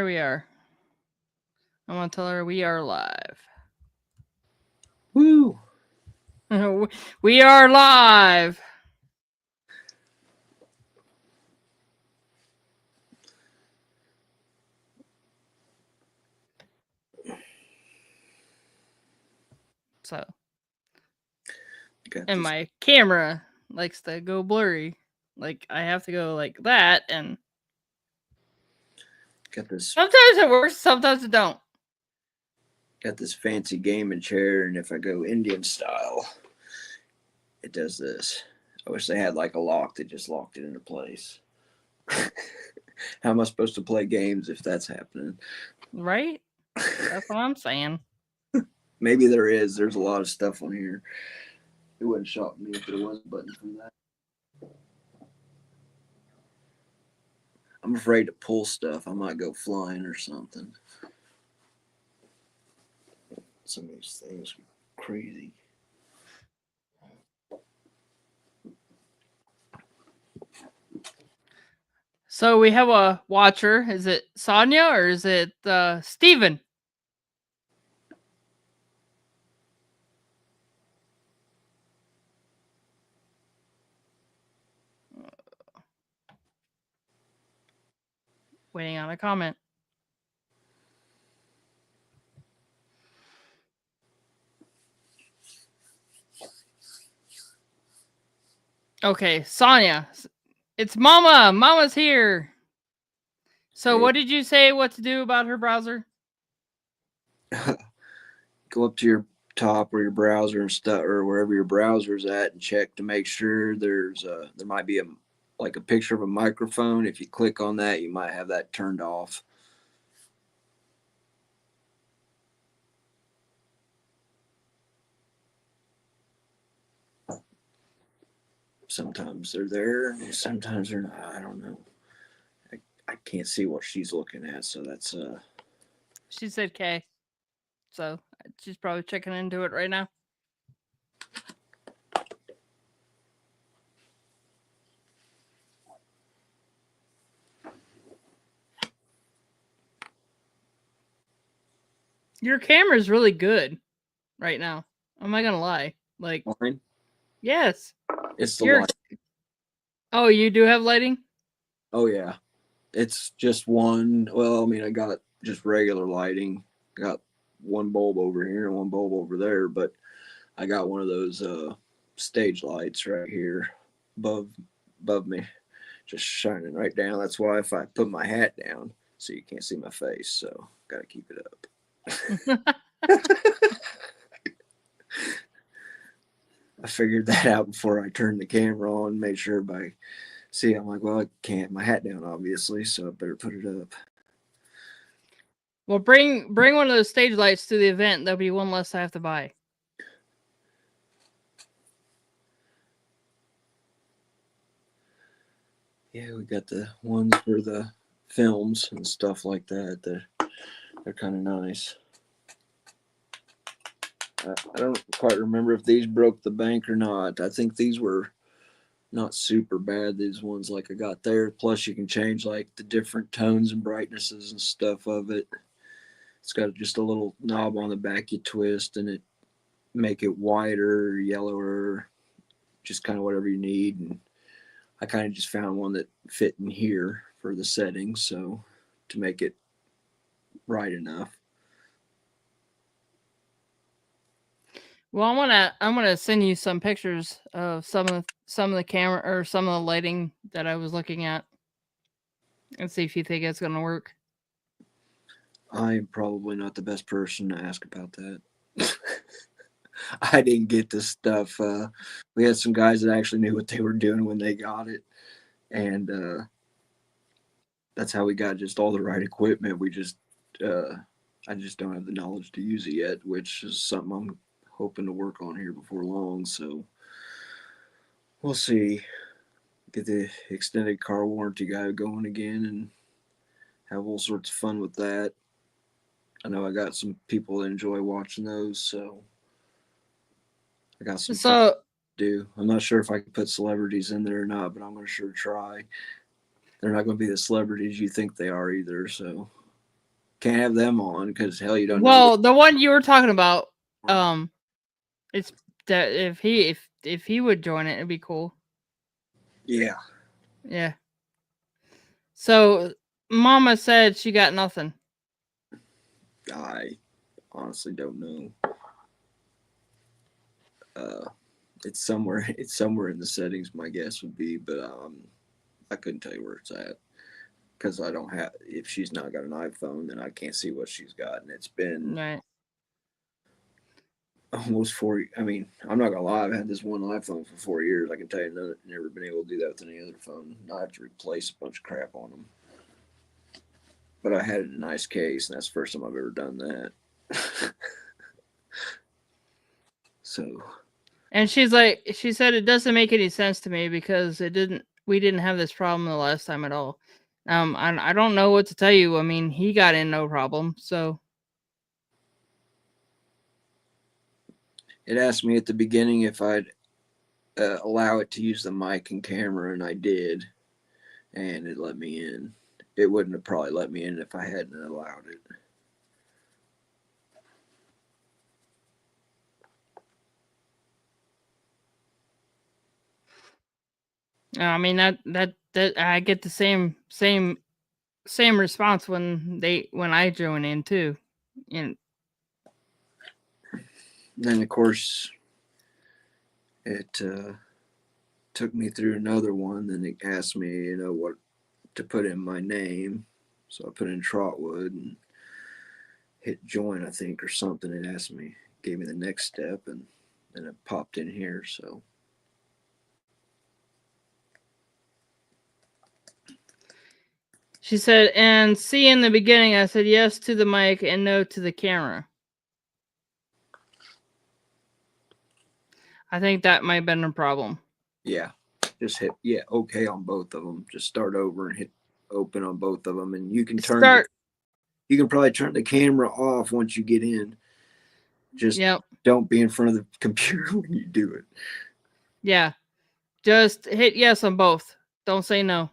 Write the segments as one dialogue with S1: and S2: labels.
S1: There we are. I want to tell her we are live.
S2: Woo!
S1: We are live. So,
S2: Got
S1: and
S2: this.
S1: my camera likes to go blurry. Like I have to go like that, and
S2: Got this.
S1: sometimes it works, sometimes it don't.
S2: Got this fancy gaming chair, and if I go Indian style, it does this. I wish they had like a lock that just locked it into place. How am I supposed to play games if that's happening?
S1: Right? That's what I'm saying.
S2: Maybe there is. There's a lot of stuff on here. It wouldn't shock me if there was a button for that. I'm afraid to pull stuff. I might go flying or something. Some of these things are crazy.
S1: So we have a watcher. Is it Sonia or is it Steven? Waiting on a comment. Okay, Sonia. It's Mama. Mama's here. So,
S2: Hey.
S1: what did you say what to do about her browser?
S2: Go up to your top or your browser and stuff, or wherever your browser's at, and check to make sure there might be a picture of a microphone. If you click on that, you might have that turned off. Sometimes they're there, sometimes they're not. I don't know. I can't see what she's looking at, so that's
S1: She said K. So, she's probably checking into it right now. Your camera's really good right now. Am I gonna lie? Like,
S2: mine.
S1: yes.
S2: It's the
S1: You're.
S2: light.
S1: Oh, you do have lighting?
S2: Oh yeah, it's just one. Well, I mean, I got just regular lighting. Got one bulb over here and one bulb over there, but I got one of those stage lights right here above me, just shining right down. That's why if I put my hat down, so you can't see my face, so gotta keep it up. I figured that out before I turned the camera on, made sure everybody see. I'm like, well, I can't have my hat down, obviously, so I better put it up.
S1: Well, bring one of those stage lights to the event. There'll be one less I have to buy.
S2: Yeah, we got the ones for the films and stuff like that. They're kind of nice. I don't quite remember if these broke the bank or not. I think these were not super bad. These ones like I got there. Plus, you can change like the different tones and brightnesses and stuff of it. It's got just a little knob on the back you twist, and it make it whiter, yellower, just kind of whatever you need. And I kind of just found one that fit in here for the settings, so to make it bright enough.
S1: Well, I'm gonna send you some pictures of some of the camera or some of the lighting that I was looking at, and see if you think it's gonna work.
S2: I'm probably not the best person to ask about that. I didn't get this stuff. We had some guys that actually knew what they were doing when they got it, and that's how we got just all the right equipment. I just don't have the knowledge to use it yet, which is something I'm hoping to work on here before long. So we'll see. Get the extended car warranty guy going again and have all sorts of fun with that. I know I got some people that enjoy watching those, so I got some fun
S1: So,
S2: to do. I'm not sure if I can put celebrities in there or not, but I'm going to sure try. They're not going to be the celebrities you think they are either, so Can't have them on because hell, you don't know.
S1: Well, the one you were talking about, it's that if he would join it, it'd be cool.
S2: Yeah,
S1: Yeah. So, Mama said she got nothing.
S2: I honestly don't know. It's somewhere. It's somewhere in the settings. My guess would be, but I couldn't tell you where it's at because I don't have. If she's not got an iPhone, then I can't see what she's got, and it's been
S1: Right.
S2: almost 4. I mean, I'm not gonna lie. I've had this one iPhone for 4 years. I can tell you, never been able to do that with any other phone. I have to replace a bunch of crap on them. But I had it in a nice case, and that's the first time I've ever done that. So.
S1: And she said it doesn't make any sense to me because we didn't have this problem the last time at all. I don't know what to tell you. I mean, he got in no problem, so.
S2: It asked me at the beginning if I'd allow it to use the mic and camera, and I did, and it let me in. It wouldn't have probably let me in if I hadn't allowed it.
S1: I mean that I get the same response when I join in too, and
S2: then of course it took me through another one. Then it asked me, what to put in my name, so I put in Trotwood and hit join, I think, or something. It asked me, gave me the next step, and then it popped in here. So
S1: she said, and see in the beginning I said yes to the mic and no to the camera. I think that might have been a problem.
S2: yeah, just hit okay on both of them. Just start over and hit open on both of them, and you can you can probably turn the camera off once you get in. Just don't be in front of the computer when you do it.
S1: Yeah, just hit yes on both. Don't say no.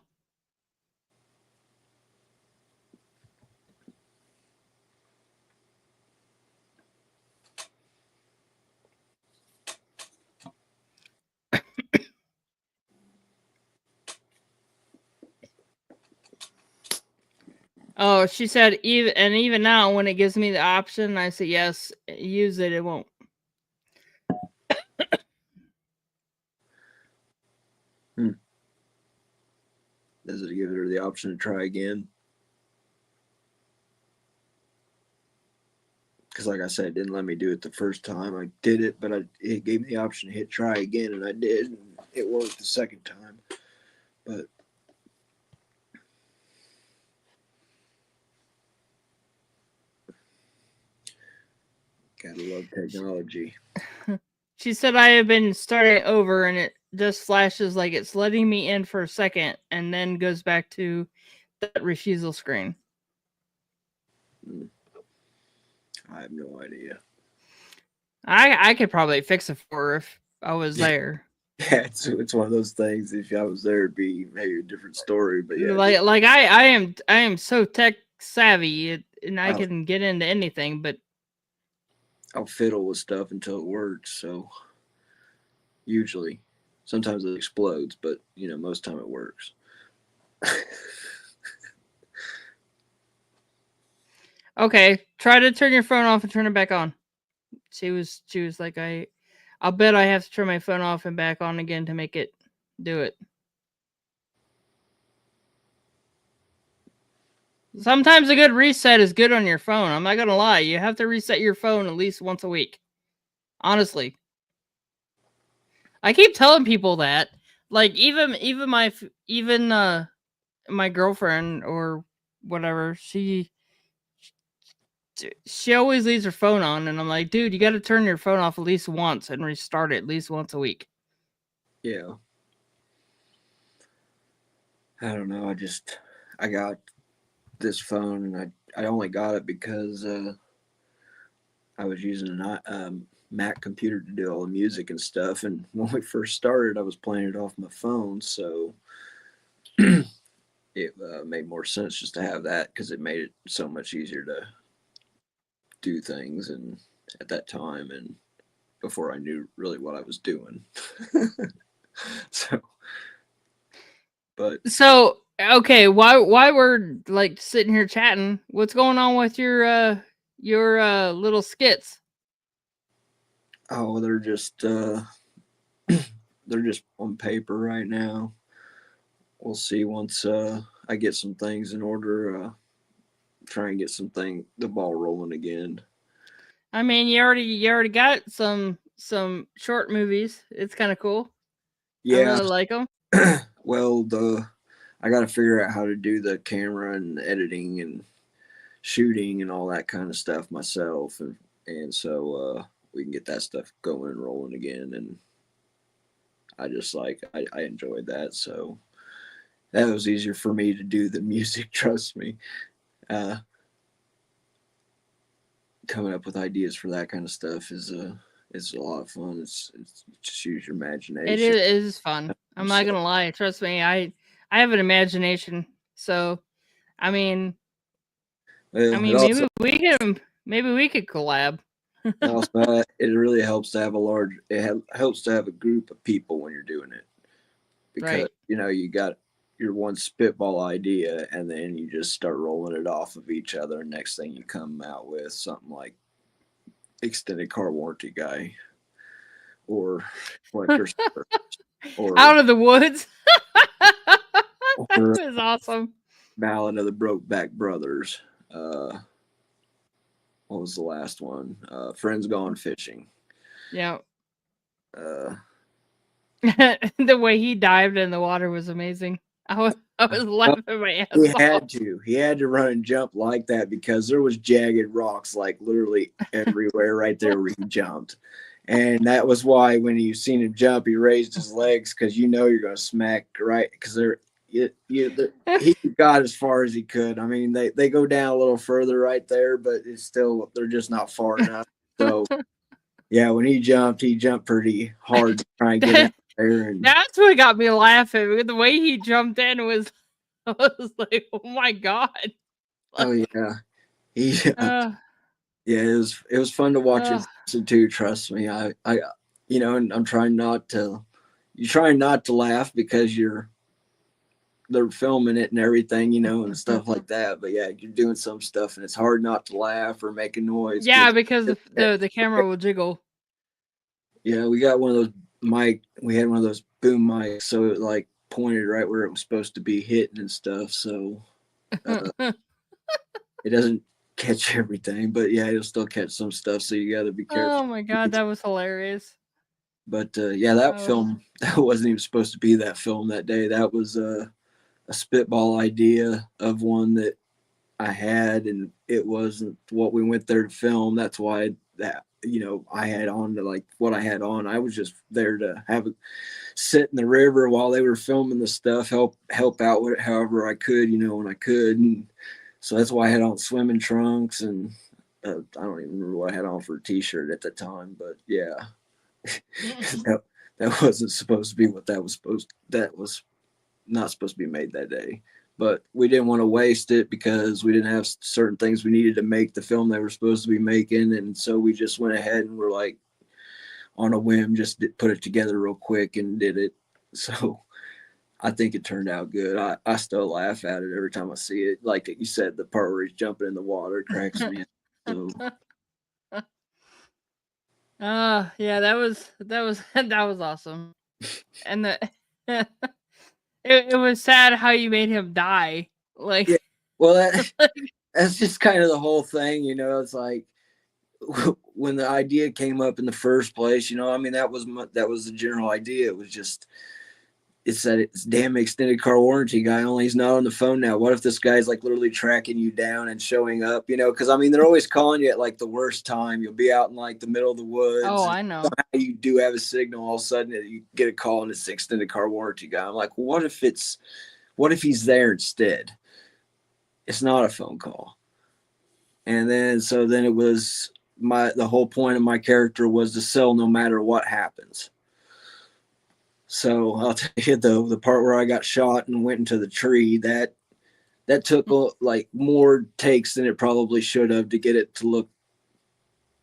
S1: Oh, she said even now when it gives me the option, I say yes, use it. It won't.
S2: Does it give her the option to try again? Because like I said, it didn't let me do it the first time. I did it, but it gave me the option to hit try again, and I did. And it worked the second time. But gotta love technology.
S1: She said I have been starting over and it just flashes like it's letting me in for a second and then goes back to that refusal screen.
S2: I have no idea.
S1: I could probably fix it for her if I was there.
S2: Yeah, it's one of those things. If I was there, it'd be maybe a different story. But yeah,
S1: like I am so tech savvy and I can get into anything, but
S2: I'll fiddle with stuff until it works. So usually, sometimes it explodes, but most time it works.
S1: Okay, try to turn your phone off and turn it back on. She was like, I'll bet I have to turn my phone off and back on again to make it do it. Sometimes a good reset is good on your phone. I'm not gonna lie. You have to reset your phone at least once a week. Honestly, I keep telling people that. Like even my girlfriend or whatever, she always leaves her phone on, and I'm like, dude, you got to turn your phone off at least once and restart it at least once a week.
S2: Yeah. I don't know. I got this phone, and I only got it because I was using a Mac computer to do all the music and stuff. And when we first started, I was playing it off my phone, so it it made more sense just to have that because it made it so much easier to do things and at that time and before I knew really what I was doing. So, but
S1: So okay, why we're like sitting here chatting? What's going on with your little skits?
S2: oh, they're just on paper right now. We'll see once I get some things in order. Try and get the ball rolling again.
S1: I mean, you already got some short movies. It's kind of cool. I
S2: Yeah.
S1: really like them.
S2: Well, I got to figure out how to do the camera and editing and shooting and all that kind of stuff myself, and so we can get that stuff going and rolling again. And I enjoyed that, so that was easier for me to do the music. Trust me, uh, coming up with ideas for that kind of stuff is a lot of fun. It's just use your imagination.
S1: It is fun. I'm not
S2: So,
S1: gonna lie. Trust me, I have an imagination. So I mean,
S2: well,
S1: maybe we could collab.
S2: it really helps to have helps to have a group of people when you're doing it because
S1: Right.
S2: you got your one spitball idea and then you just start rolling it off of each other. And next thing you come out with something like extended car warranty guy or collector or
S1: Out of the woods. That
S2: or
S1: was awesome.
S2: Ballad of the Brokeback Brothers. Uh, what was the last one? Friends Gone Fishing.
S1: Yeah.
S2: Uh,
S1: The way he dived in the water was amazing. I was laughing my
S2: He
S1: ass off.
S2: had to. He had to run and jump like that because there was jagged rocks like literally everywhere right there where he jumped. And that was why when you seen him jump, he raised his legs because you're going to smack right because he got as far as he could. I mean, they go down a little further right there, but they're just not far enough. So yeah, when he jumped pretty hard to try and get in there. And
S1: That's what got me laughing. The way he jumped in was, I was like, oh my god.
S2: oh yeah, he
S1: Uh,
S2: yeah, it was fun to watch
S1: uh,
S2: it listen to. Trust me, and I'm trying not to. You're trying not to laugh because they're filming it and everything, and stuff like that. But yeah, you're doing some stuff and it's hard not to laugh or make a noise
S1: yeah,
S2: because
S1: because the camera will jiggle.
S2: yeah, we got one of those we had one of those boom mics, so it like pointed right where it was supposed to be hitting and stuff. So uh, it doesn't catch everything, but yeah, it'll still catch some stuff. So you got to be careful.
S1: Oh my god, that was hilarious.
S2: But yeah, that
S1: Oh,
S2: film that wasn't even supposed to be that film that day. That was a spitball idea of one that I had, and it wasn't what we went there to film. That's why I had on to like what I had on. I was just there to have a sit in the river while they were filming the stuff, help out with it however I could, when I could. And so that's why I had on swimming trunks and I don't even remember what I had on for a t-shirt at the time, but yeah. that, that wasn't supposed to be what that was not supposed to be made that day, but we didn't want to waste it because we didn't have certain things we needed to make the film they were supposed to be making, and so we just went ahead and were like on a whim just put it together real quick and did it. So I think it turned out good. I still laugh at it every time I see it. Like you said, the part where he's jumping in the water cracks me up. So
S1: yeah, that was that was awesome. And it was sad how you made him die.
S2: yeah,
S1: Like,
S2: well that's just kind of the whole thing, it's like when the idea came up in the first place, I mean, that was the general idea. It was just it's damn extended car warranty guy. Only he's not on the phone now. What if this guy's like literally tracking you down and showing up? Because I mean, they're always calling you at like the worst time. You'll be out in like the middle of the woods.
S1: oh,
S2: And
S1: I know.
S2: somehow you do have a signal. All of a sudden, you get a call and it's the extended car warranty guy. I'm like, what if he's there instead? It's not a phone call. And then it was the whole point of my character was to sell no matter what happens. So I'll tell you though, the part where I got shot and went into the tree, that that took like more takes than it probably should have to get it to look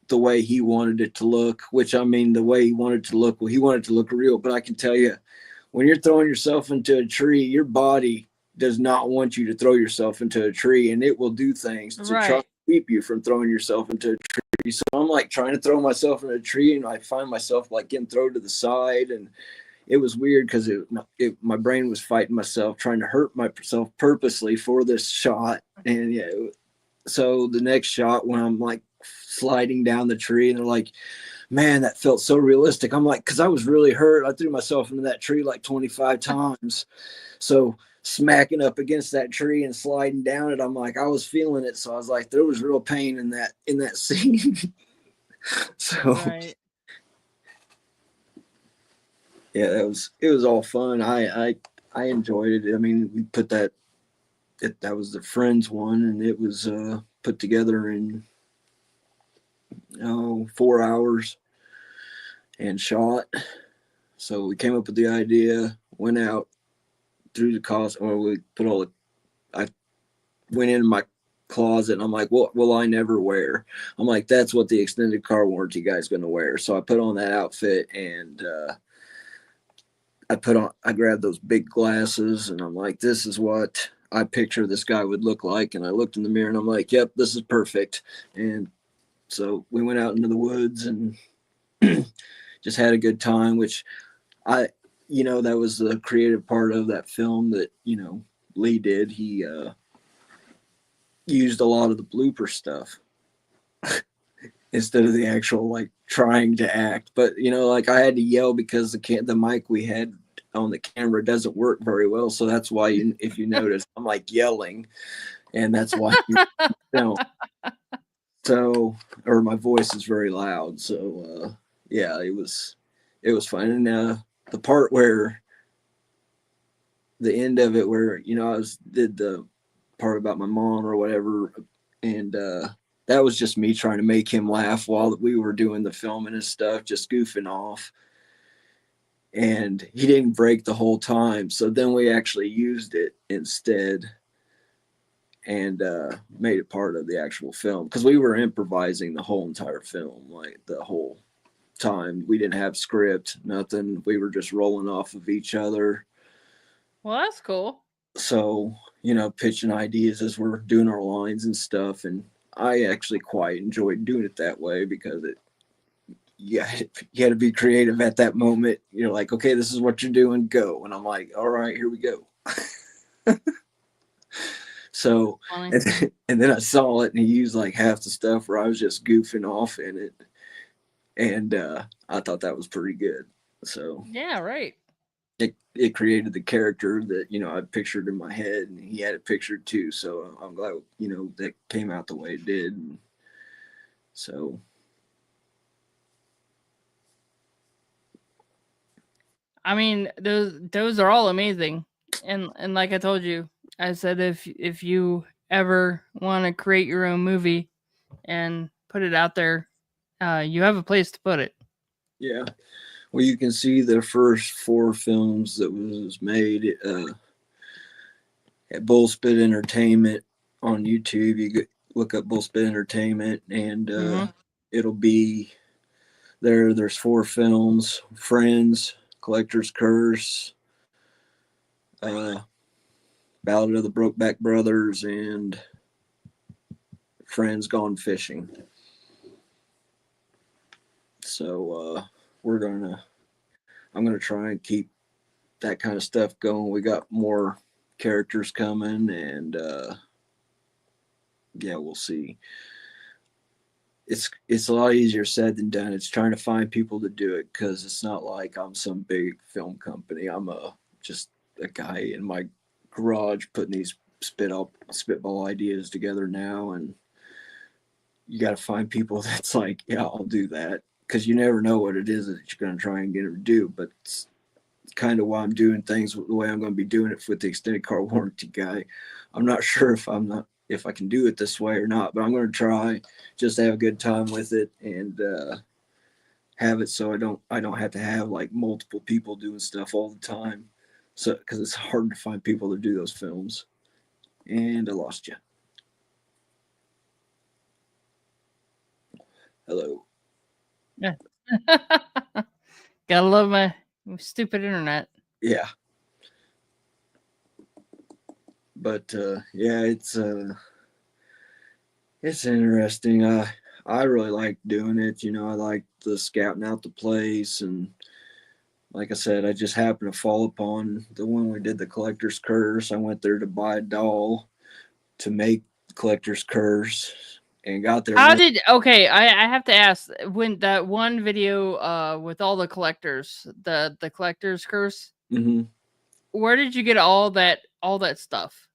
S2: the way he wanted it to look. Which, I mean, the way he wanted it to look, well, he wanted it to look real. But I can tell you, when you're throwing yourself into a tree, your body does not want you to throw yourself into a tree, and it will do things to try
S1: Right.
S2: to keep you from throwing yourself into a tree. So I'm like trying to throw myself in a tree, and I find myself like getting thrown to the side, and it was weird because my brain was fighting myself, trying to hurt myself purposely for this shot. And yeah, so the next shot when I'm like sliding down the tree, and they're like, man, that felt so realistic. I'm like, because I was really hurt. I threw myself into that tree like 25 times. So smacking up against that tree and sliding down it, I'm like, I was feeling it. So I was like, there was real pain in that scene. So
S1: Right.
S2: yeah, it was all fun. I enjoyed it. I mean, we put that was the Friends one, and it was put together in 4 hours and shot. So we came up with the idea, went out through the cost, or we put all the. I went in my closet, and I'm like, what will I never wear? I'm like, that's what the extended car warranty guy's going to wear. So I put on that outfit, and I grabbed those big glasses, and I'm like, this is what I picture this guy would look like. And I looked in the mirror, and I'm like, yep, this is perfect. And so we went out into the woods and just had a good time, which that was the creative part of that film that, Lee did. He used a lot of the blooper stuff instead of the actual like trying to act. But like I had to yell because the mic we had on the camera doesn't work very well, so that's why if you notice, I'm like yelling, and that's why don't. So, or my voice is very loud. So yeah, it was fun. And the part where the end of it, where I did the part about my mom or whatever, and that was just me trying to make him laugh while we were doing the filming and stuff, just goofing off. And he didn't break the whole time, so then we actually used it instead and made it part of the actual film, because we were improvising the whole entire film, like the whole time. We didn't have script, nothing. We were just rolling off of each other.
S1: Well, that's cool.
S2: So, pitching ideas as we're doing our lines and stuff. And I actually quite enjoyed doing it that way, because you had to be creative at that moment. You're like, okay, this is what you're doing, go. And I'm like, all right, here we go. So, and then I saw it, and he used like half the stuff where I was just goofing off in it. And I thought that was pretty good. So
S1: yeah, right.
S2: it created the character that I pictured in my head, and he had it pictured too. So I'm glad that came out the way it did. And so
S1: I mean, those are all amazing, and like I told you, I said if you ever want to create your own movie and put it out there, you have a place to put it.
S2: yeah, well, you can see the first 4 films that was made at Bullspit Entertainment on YouTube. Look up Bullspit Entertainment, and it'll be there. There's 4 films: Friends, Collector's Curse, uh, Ballad of the Brokeback Brothers, and Friends Gone Fishing. So I'm gonna try and keep that kind of stuff going. We got more characters coming, and yeah, we'll see. It's a lot easier said than done. It's trying to find people to do it, because it's not like I'm some big film company. I'm just a guy in my garage putting these spitball ideas together now, and you got to find people that's like, yeah, I'll do that, because you never know what it is that you're going to try and get them to do. But it's kind of why I'm doing things the way I'm going to be doing it with the extended car warranty guy. I'm not sure if I can do it this way or not, but I'm going to try just to have a good time with it, and have it so I don't have to have like multiple people doing stuff all the time. So, because it's hard to find people to do those films. And I lost you. Hello.
S1: Yeah. Gotta love my stupid internet.
S2: Yeah. But yeah, it's interesting. I really like doing it. You know, I like the scouting out the place, and like I said, I just happened to fall upon the one we did the collector's curse. I went there to buy a doll to make collector's curse, and got there.
S1: How did okay? I have to ask when that one video with all the collectors, the collector's curse.
S2: Mm-hmm.
S1: Where did you get all that stuff?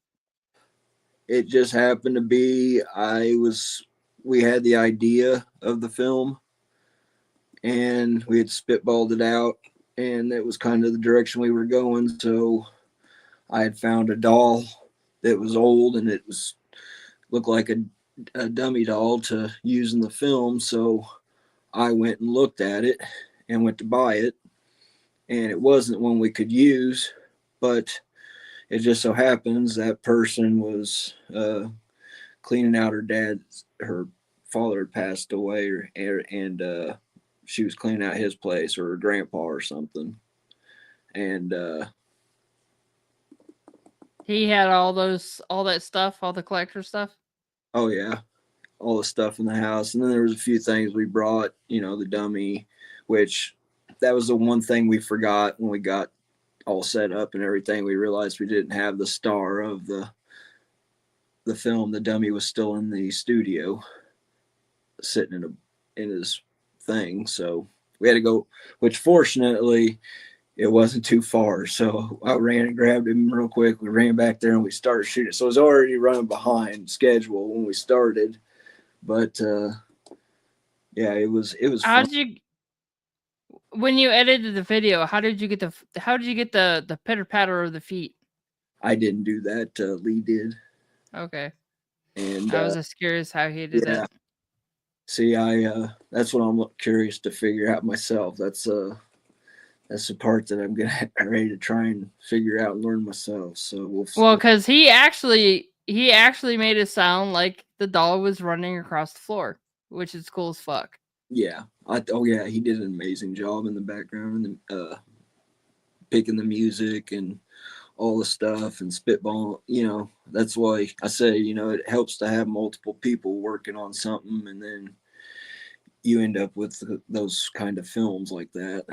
S2: It just happened to be we had the idea of the film, and we had spitballed it out, and it was kind of the direction we were going. So I had found a doll that was old, and it was looked like a dummy doll to use in the film. So I went and looked at it and went to buy it, and it wasn't one we could use, but it just so happens that person was cleaning out her father had passed away, and she was cleaning out his place, or her grandpa or something. And
S1: He had all that stuff, all the collector stuff.
S2: oh yeah, all the stuff in the house. And then there was a few things we brought, the dummy, which that was the one thing we forgot when we got all set up and everything. We realized we didn't have the star of the film. The dummy was still in the studio, sitting in his thing. So we had to go, which fortunately it wasn't too far. So I ran and grabbed him real quick. We ran back there and we started shooting. So it was already running behind schedule when we started. But yeah, it was
S1: How
S2: fun.
S1: did you when you edited the video? How did you get the pitter patter of the feet?
S2: I didn't do that. Lee did.
S1: Okay,
S2: And
S1: I was just curious how he did
S2: yeah,
S1: it.
S2: see, I that's what I'm curious to figure out myself. That's the part that I'm gonna ready to try and figure out and learn myself. So
S1: Well, because he actually made it sound like the doll was running across the floor, which is cool as fuck.
S2: yeah, oh yeah, he did an amazing job in the background and picking the music and all the stuff and spitball. That's why I say it helps to have multiple people working on something, and then you end up with those kind of films like that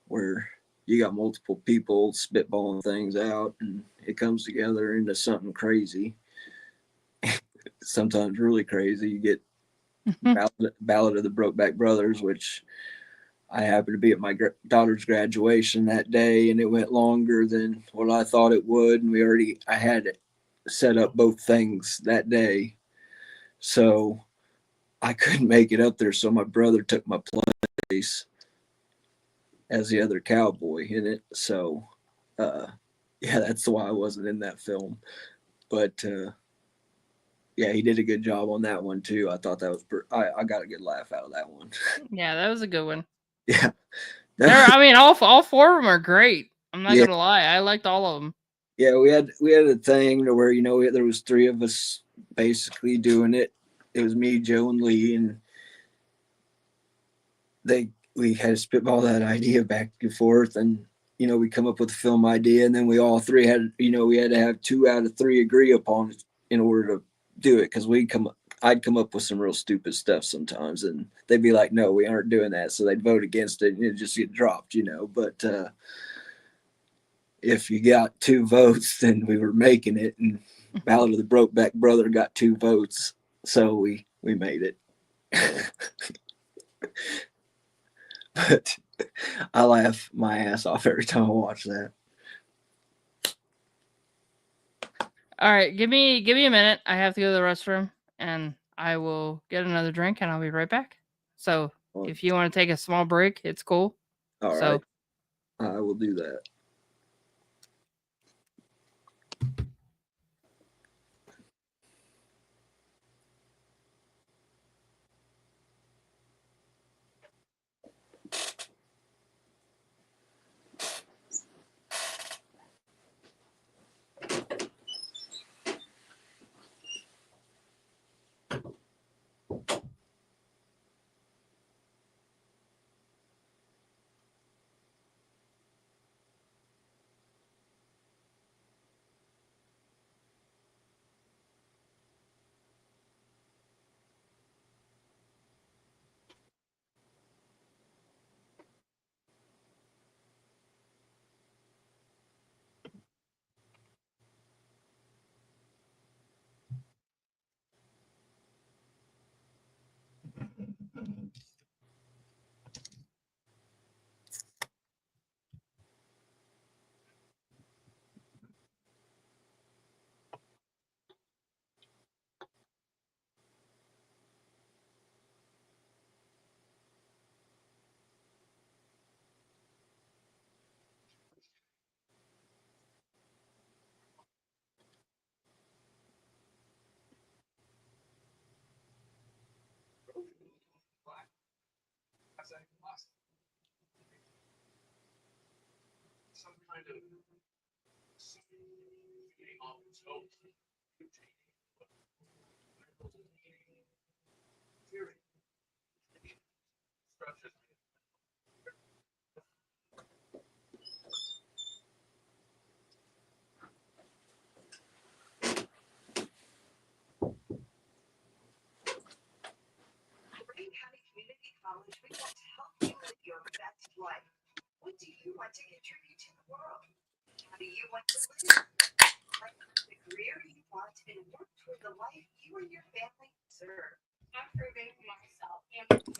S2: where you got multiple people spitballing things out and it comes together into something crazy, sometimes really crazy. You get Ballad of the Brokeback Brothers, which I happened to be at my daughter's graduation that day, and it went longer than what I thought it would. And I had set up both things that day, so I couldn't make it up there. So my brother took my place as the other cowboy in it. So, uh, yeah, that's why I wasn't in that film. But yeah, he did a good job on that one too. I thought that was I got a good laugh out of that one.
S1: Yeah, that was a good one.
S2: Yeah,
S1: I mean, all four of them are great. I'm not
S2: yeah,
S1: gonna lie, I liked all of them.
S2: yeah. We had a thing to where there was three of us basically doing it. It was me, Joe, and Lee, and we had to spitball that idea back and forth, and we come up with a film idea, and then we all three had we had to have 2 out of 3 agree upon it in order to do it, because I'd come up with some real stupid stuff sometimes, and they'd be like, no, we aren't doing that, so they'd vote against it and it just get dropped. But if you got 2 votes, then we were making it, and Ballad of the Brokeback Brother got 2 votes, so we made it. But I laugh my ass off every time I watch that.
S1: All right, give me a minute. I have to go to the restroom, and I will get another drink, and I'll be right back. So if you want to take a small break, it's cool.
S2: All
S1: So
S2: right, I will do that.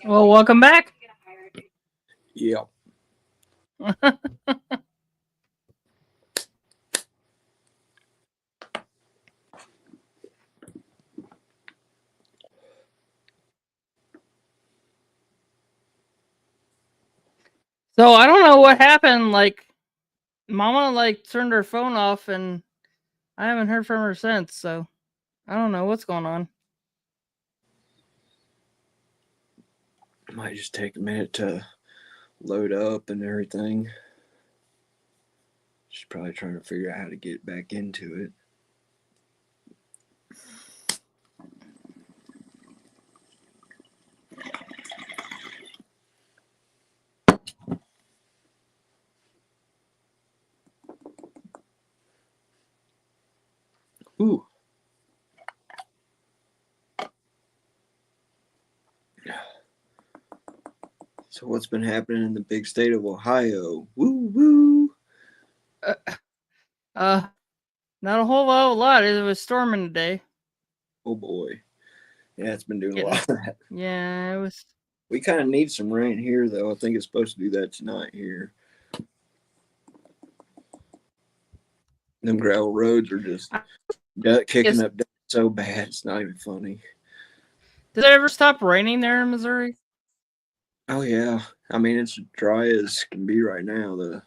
S1: Well, welcome back.
S2: Yep.
S1: So I don't know what happened. Like, Mama turned her phone off, and I haven't heard from her since. So I don't know what's going on.
S2: Might just take a minute to load up and everything. She's probably trying to figure out how to get back into it. Ooh. So what's been happening in the big state of Ohio? Woo woo.
S1: Uh, not a whole lot. It was storming today.
S2: Oh boy. Yeah, it's been doing a
S1: Getting,
S2: lot of that.
S1: yeah, it was.
S2: We kind of need some rain here, though. I think it's supposed to do that tonight here. Them gravel roads are just kicking up so bad. It's not even funny.
S1: Did it ever stop raining there in Missouri?
S2: Oh yeah, I mean it's dry as can be right now. The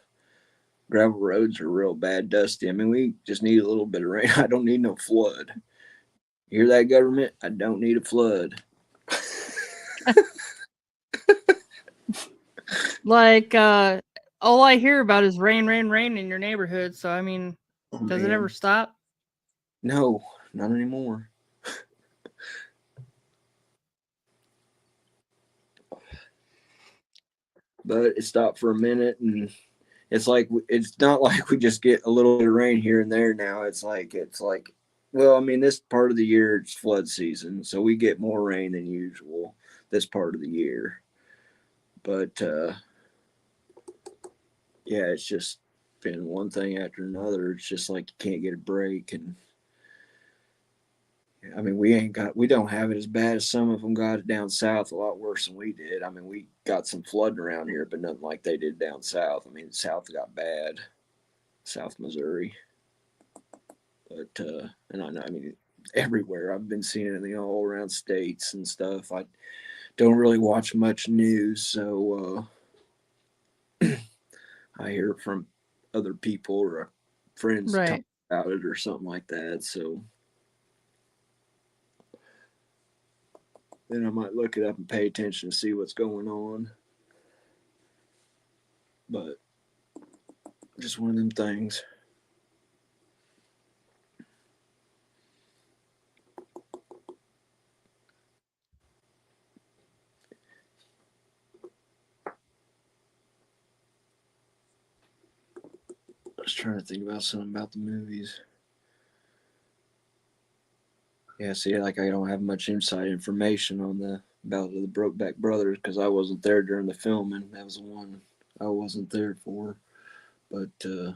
S2: gravel roads are real bad, dusty. I mean we just need a little bit of rain. I don't need no flood. You hear that, government? I don't need a flood.
S1: Like, all I hear about is rain, rain, rain in your neighborhood. So I mean, does it ever stop?
S2: No, not anymore. But it stopped for a minute, and it's like it's not like we just get a little bit of rain here and there now. It's like, well, I mean, this part of the year it's flood season, so we get more rain than usual this part of the year. But yeah, it's just been one thing after another. It's just like you can't get a break, and I mean, we don't have it as bad as some of them got it down south. A lot worse than we did. I mean, we got some flooding around here, but nothing like they did down south. I mean, south got bad, South Missouri. But and I mean, everywhere I've been seeing it, all around states and stuff. I don't really watch much news, so I hear from other people or friends talk
S1: Right.
S2: about it or something like that. So then I might look it up and pay attention to see what's going on. But just one of them things. I was trying to think about something about the movies. Yeah, see, like I don't have much inside information on the about the Brokeback Brothers because I wasn't there during the filming. That was the one I wasn't there for. But the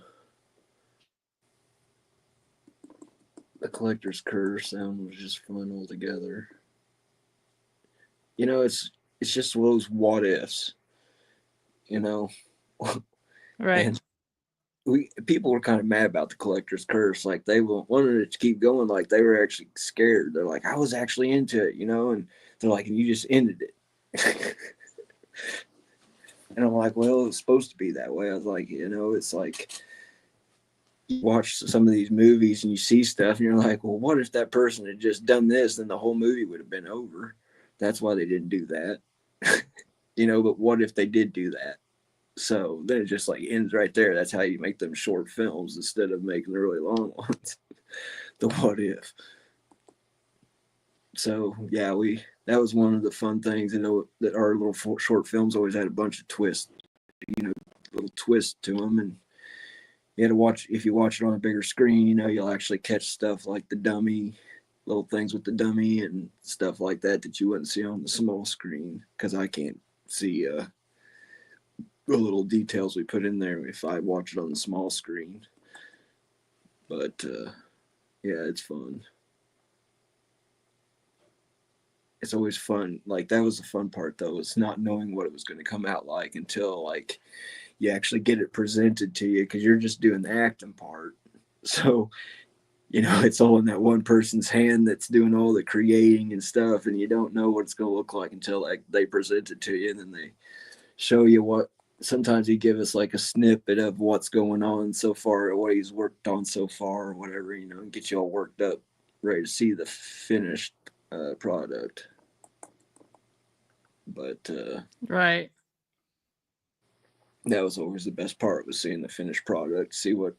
S2: Collector's Curse sound was just fun altogether. You know, it's just those what ifs, you know.
S1: Right.
S2: And people were kind of mad about the collector's curse. Like they wanted it to keep going. Like they were actually scared. They're like, I was actually into it, and they're like, and you just ended it. And I'm like, well, it was supposed to be that way. I was like, it's like you watch some of these movies and you see stuff and you're like, well, what if that person had just done this? Then the whole movie would have been over. That's why they didn't do that. But what if they did do that? So then it just like ends right there. That's how you make them short films instead of making the really long ones. The what if. So yeah, that was one of the fun things. That our little short films always had a bunch of twists, little twists to them, and you had to watch. If you watch it on a bigger screen, you'll actually catch stuff like the dummy, little things with the dummy and stuff like that you wouldn't see on the small screen because I can't see the little details we put in there if I watch it on the small screen. But yeah, it's fun. It's always fun. Like that was the fun part though, is not knowing what it was going to come out like until like you actually get it presented to you, because you're just doing the acting part. So it's all in that one person's hand that's doing all the creating and stuff, and you don't know what it's going to look like until like they present it to you, and then they show you what. Sometimes he give us like a snippet of what's going on so far, or what he's worked on so far, or whatever, and get you all worked up, ready to see the finished product. But
S1: right.
S2: That was always the best part, was seeing the finished product, see what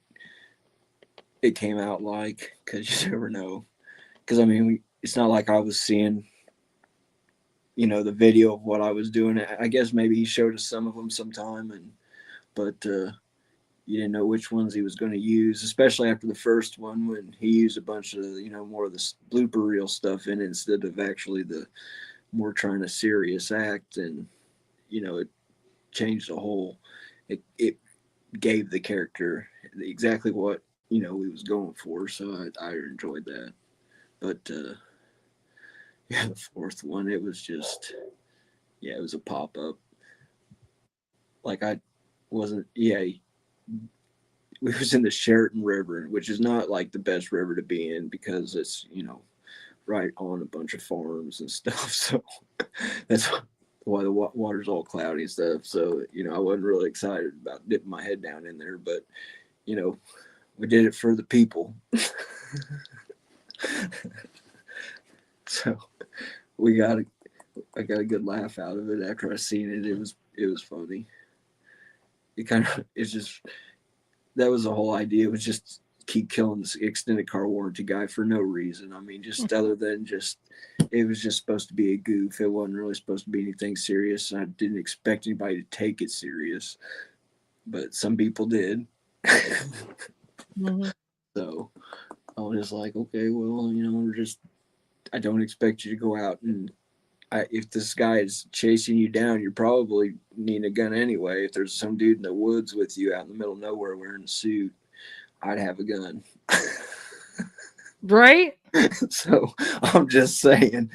S2: it came out like, because you never know. Because I mean, it's not like I was seeing, the video of what I was doing. I guess maybe he showed us some of them sometime, but you didn't know which ones he was going to use, especially after the first one when he used a bunch of more of the blooper reel stuff in it instead of actually the more trying to serious act, and it changed the whole. It gave the character exactly what he was going for, so I enjoyed that. But yeah, the fourth one, it was just, yeah, it was a pop up. Like I wasn't, yeah, we was in the Sheraton River, which is not like the best river to be in because it's right on a bunch of farms and stuff. So that's why the water's all cloudy and stuff. So I wasn't really excited about dipping my head down in there, but we did it for the people. So I got a good laugh out of it after I seen it. It was funny. It's just, that was the whole idea, was just keep killing this extended car warranty guy for no reason. I mean, just other than just, it was just supposed to be a goof. It wasn't really supposed to be anything serious. I didn't expect anybody to take it serious, but some people did.
S1: Mm-hmm.
S2: So I was just like, okay, well, I don't expect you to go out and, if this guy is chasing you down, you're probably needing a gun anyway. If there's some dude in the woods with you out in the middle of nowhere wearing a suit, I'd have a gun.
S1: Right?
S2: So I'm just saying.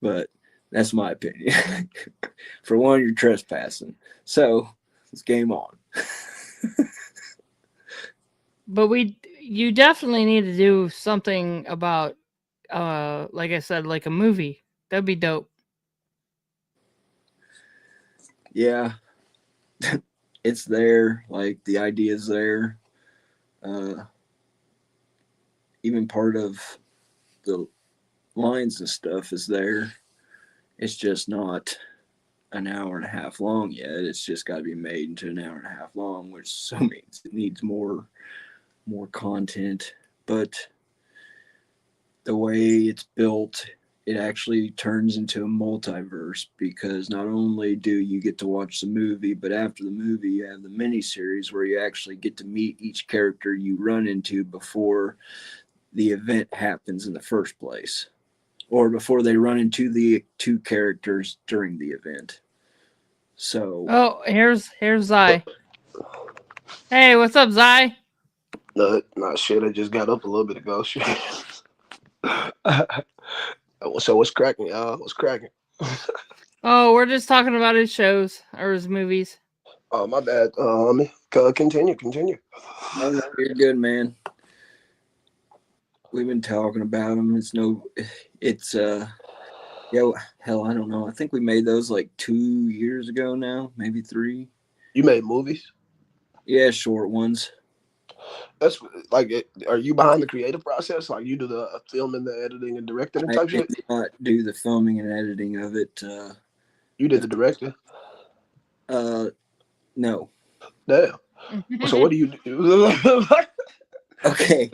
S2: But that's my opinion. For one, you're trespassing. So it's game on.
S1: But you definitely need to do something about, like I said, like a movie. That'd be dope.
S2: Yeah. It's there. Like the idea's there. Even part of the lines and stuff is there. It's just not an hour and a half long yet. It's just got to be made into an hour and a half long, which so means it needs more content. But the way it's built, it actually turns into a multiverse, because not only do you get to watch the movie, but after the movie you have the miniseries where you actually get to meet each character you run into before the event happens in the first place, or before they run into the two characters during the event. So
S1: Oh, here's Zai. Hey, what's up, Zai?
S3: No, not shit. I just got up a little bit ago. Shit. So what's cracking, y'all? What's cracking?
S1: Oh, we're just talking about his shows or his movies.
S3: Oh, my bad. Continue.
S2: Oh no, you're good, man. We've been talking about them. It's yeah, hell, I don't know. I think we made those like 2 years ago now, maybe three.
S3: You made movies.
S2: Yeah, short ones.
S3: That's like, are you behind the creative process? Like you do the filming, the editing, and directing and
S2: I
S3: type
S2: did
S3: shit.
S2: not do the filming and editing of it.
S3: You did the directing.
S2: Uh, no.
S3: Damn. So what do you do?
S2: Okay,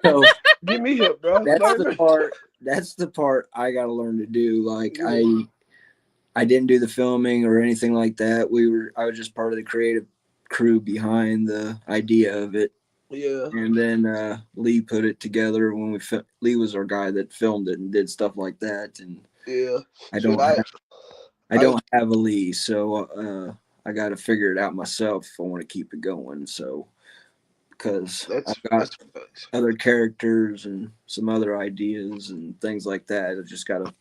S2: so
S3: Give me hip, bro.
S2: that's the part. That's the part I got to learn to do. Like I didn't do the filming or anything like that. I was just part of the creative crew behind the idea of it.
S3: Yeah.
S2: And then Lee put it together when Lee was our guy that filmed it and did stuff like that. And
S3: Yeah.
S2: I
S3: Shit,
S2: don't have, I don't have a Lee, so I got to figure it out myself if I want to keep it going. So because I've got
S3: that's
S2: other characters and some other ideas and things like that. I just got to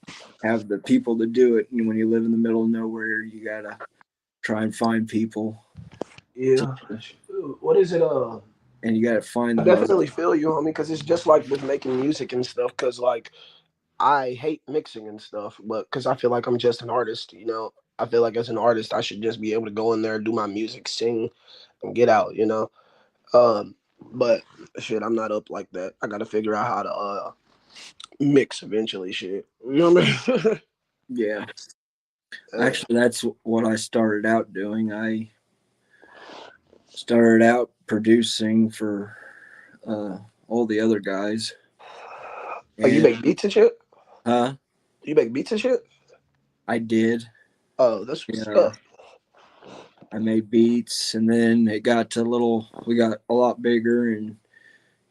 S2: have the people to do it. And when you live in the middle of nowhere, you got to try and find people.
S3: yeah. What is it?
S2: And you got to find
S3: I
S2: the most.
S3: definitely feel you, homie, because it's just like with making music and stuff. Because like I hate mixing and stuff, but because I feel like I'm just an artist, you know. I feel like as an artist, I should just be able to go in there, do my music, sing, and get out, you know. Um, but shit, I'm not up like that. I got to figure out how to mix eventually. Shit, you know what I mean?
S2: Yeah. Actually, that's what I started out doing. I started out producing for uh, all the other guys.
S3: Oh, you
S2: And
S3: make beats and shit?
S2: huh?
S3: You make beats and shit?
S2: I did.
S3: Oh, that's what's
S2: Yeah.
S3: up.
S2: I made beats, and then it got to we got a lot bigger, and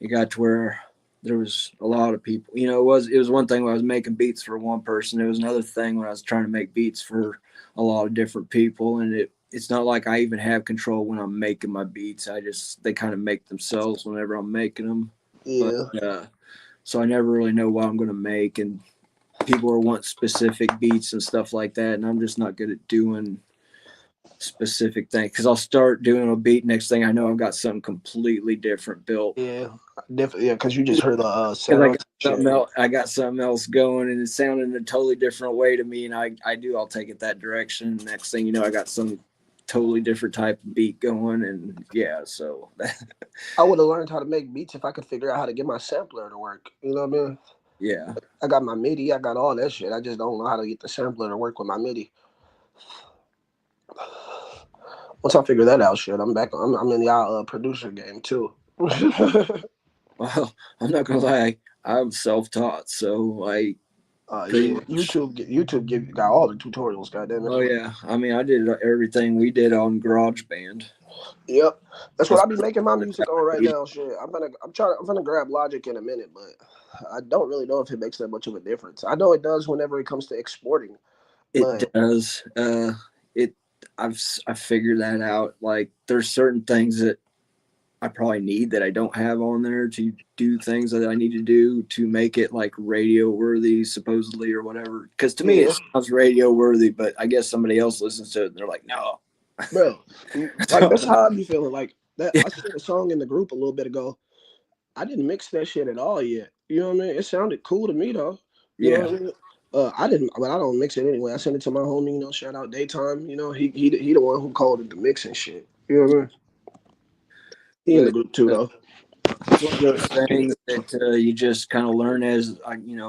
S2: it got to where there was a lot of people. You know, it was one thing when I was making beats for one person. It was another thing when I was trying to make beats for a lot of different people, and it's not like I even have control when I'm making my beats. They kind of make themselves whenever I'm making them. But
S3: Yeah.
S2: so I never really know what I'm going to make, and people are want specific beats and stuff like that, and I'm just not good at doing specific things because I'll start doing a beat. Next thing I know, I've got something completely different built.
S3: Yeah, definitely. Yeah, because you just heard the
S2: Because
S3: sound. Shit.
S2: I got something else going, and it's sounding a totally different way to me, and I'll take it that direction. Next thing you know, I got some totally different type of beat going, and yeah, so
S3: I would have learned how to make beats if I could figure out how to get my sampler to work. You know what I mean?
S2: yeah.
S3: I got my MIDI, I got all that shit. I just don't know how to get the sampler to work with my MIDI. Once I figure that out, shit, I'm back. I'm in the producer game too.
S2: Well, I'm not gonna lie, I'm self-taught, so I pretty
S3: Yeah,
S2: much.
S3: got all the tutorials. Goddamn it.
S2: Oh yeah, I mean, I did everything we did on GarageBand.
S3: Yep, that's what
S2: That's
S3: I be making my music on right now. Shit, I'm gonna grab Logic in a minute, but I don't really know if it makes that much of a difference. I know it does whenever it comes to exporting, but
S2: It does. It. I figured that out. Like, there's certain things that I probably need that I don't have on there to do things that I need to do to make it like radio worthy, supposedly, or whatever. Because to me, it
S3: yeah,
S2: sounds radio worthy, but I guess somebody else listens to it and they're like, no.
S3: bro, like
S2: So,
S3: that's how I be feeling. Like that,
S2: yeah,
S3: I seen a song in the group a little bit ago. I didn't mix that shit at all yet. You know what I mean? It sounded cool to me though. You know
S2: yeah.
S3: what I mean? I didn't, but I don't mix it anyway. I sent it to my homie. You know, shout out Daytime. You know, he the one who called it the mix and shit. You know what I mean? He in the
S2: But
S3: group too though.
S2: it's one of those things that you just kind of learn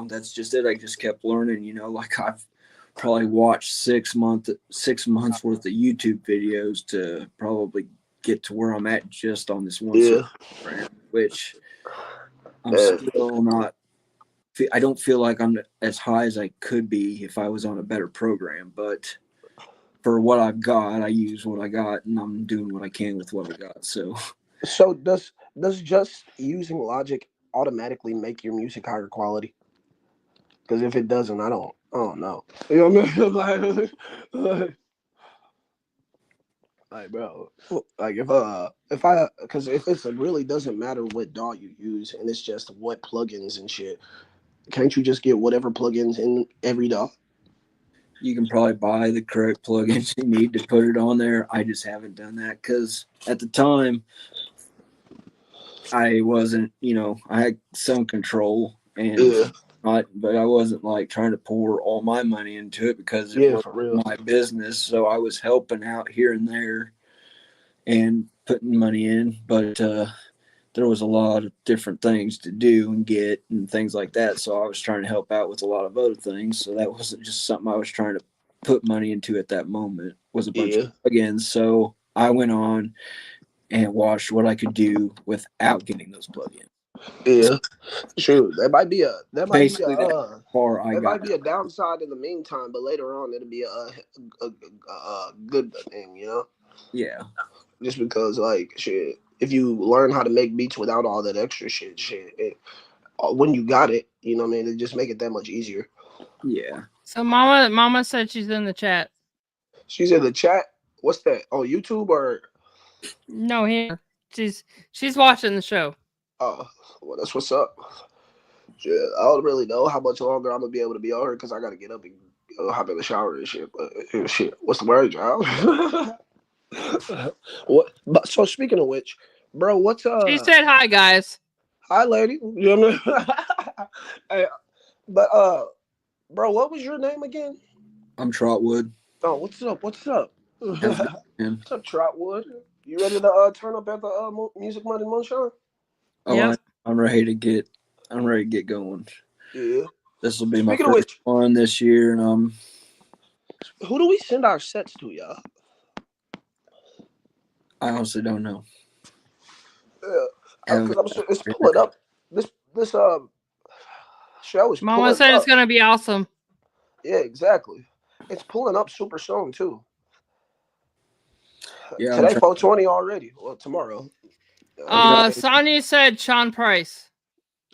S2: that's just it. I just kept learning, like I've probably watched 6 months worth of YouTube videos to probably get to where I'm at just on this one
S3: Yeah.
S2: program, which I'm
S3: Man.
S2: still not. I don't feel like I'm as high as I could be if I was on a better program, but for what I've got, I use what I got, and I'm doing what I can with what I got. So
S3: So does just using Logic automatically make your music higher quality? Because if it doesn't, I don't know. You know what I mean? Like, bro, like because if it really doesn't matter what DAW you use and it's just what plugins and shit, Can't you just get whatever plugins in every DAW?
S2: You can probably buy the correct plugins you need to put it on there. I just haven't done that because at the time I wasn't, I had some control and
S3: Yeah,
S2: but I wasn't like trying to pour all my money into it because it
S3: yeah,
S2: was
S3: for real.
S2: my business. So I was helping out here and there and putting money in, but there was a lot of different things to do and get and things like that. So I was trying to help out with a lot of other things. So that wasn't just something I was trying to put money into at that moment. Was a bunch
S3: Yeah,
S2: of plugins. So I went on and watched what I could do without getting those plugins.
S3: yeah. Shoot,
S2: Basically, that's far I
S3: that
S2: got.
S3: might be a downside in the meantime, but later on it'll be a good thing, you know.
S2: Yeah,
S3: Just because, like, shit, if you learn how to make beats without all that extra when you got it, you know what I mean, it just make it that much easier.
S2: yeah.
S1: So Mama said she's in the chat.
S3: She's in the chat. What's that? On YouTube or?
S1: No, here. She's watching the show.
S3: Oh, well, that's what's up. Shit, I don't really know how much longer I'm gonna be able to be on her because I gotta get up and hop in the shower and shit. But shit, what's the word, y'all? What? But so speaking of which, bro, what's
S1: She said hi, guys.
S3: Hi, lady. You know what I mean? Hey, but bro, what was your name again?
S2: I'm Trotwood.
S3: Oh, what's up? What's up?
S2: How's it going?
S3: What's up, Trotwood? You ready to turn up at the Music Money Moonshine?
S2: Oh,
S1: Yep.
S2: I'm ready to get. I'm ready to get going.
S3: Yeah.
S2: This will be
S3: Speaking
S2: my
S3: of
S2: first
S3: which,
S2: one this year, and
S3: who do we send our sets to, y'all?
S2: I honestly don't know.
S3: Yeah, because it's pulling up. This show is
S1: Mama
S3: pulling
S1: said
S3: up.
S1: it's gonna be awesome.
S3: Yeah, exactly. It's pulling up super strong too.
S2: Yeah,
S3: Today 420 already. Well, tomorrow.
S1: Sonya said Sean Price.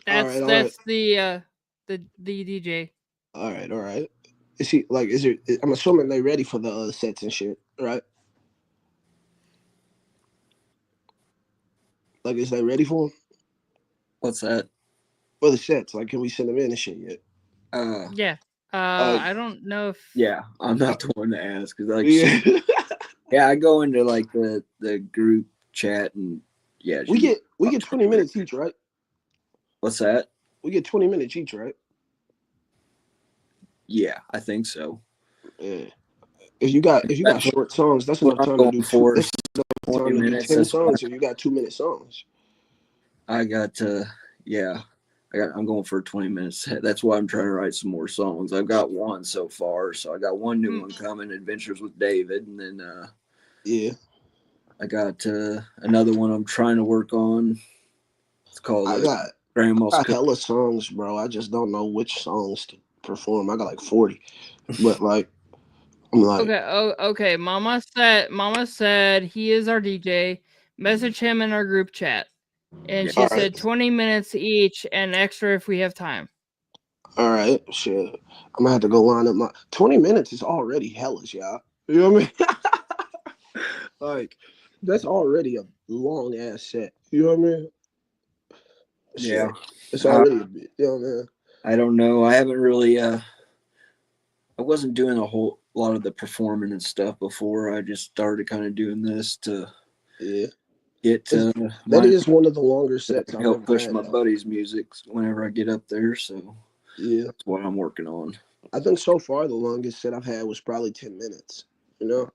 S1: That's
S3: all right.
S1: the DJ.
S3: All right. Is he like? Is it? I'm assuming they ready for the sets and shit, right? Like, is they ready for them?
S2: What's that?
S3: For the sets, like, can we send them in and shit yet?
S1: Yeah. I don't know if.
S2: Yeah, I'm not the one to ask because
S3: Yeah.
S2: yeah, I go into like the group chat and yeah,
S3: we get 20 minutes each, right?
S2: What's that?
S3: We get 20 minutes each, right?
S2: Yeah, I think so.
S3: Yeah. If you got short songs, that's enough time to do
S2: 20 minutes.
S3: 10 songs. If you got 2-minute songs,
S2: I got I'm going for a 20-minute set. That's why I'm trying to write some more songs. I've got one so far, so I got one new one coming, Adventures with David, and then
S3: yeah,
S2: I got another one I'm trying to work on. It's called Grandma's
S3: I got hella songs, bro. I just don't know which songs to perform. I got like 40, but like I'm like,
S1: okay. Oh, okay. Mama said he is our DJ. Message him in our group chat, and she said 20 minutes each and extra if we have time.
S3: All right, shit. I'm gonna have to go line up my 20 minutes is already hellish, y'all. You know what I mean? Like, that's already a long ass set. You know what I mean? Shit.
S2: Yeah.
S3: It's already a bit, you know what I mean?
S2: I don't know. I haven't really I wasn't doing a whole lot of the performing and stuff before. I just started kind of doing this to get
S3: that is one of the longer sets I've
S2: help
S3: ever
S2: push
S3: had,
S2: my buddy's music whenever I get up there. So
S3: yeah,
S2: that's what I'm working on.
S3: I think so far the longest set I've had was probably 10 minutes. You know,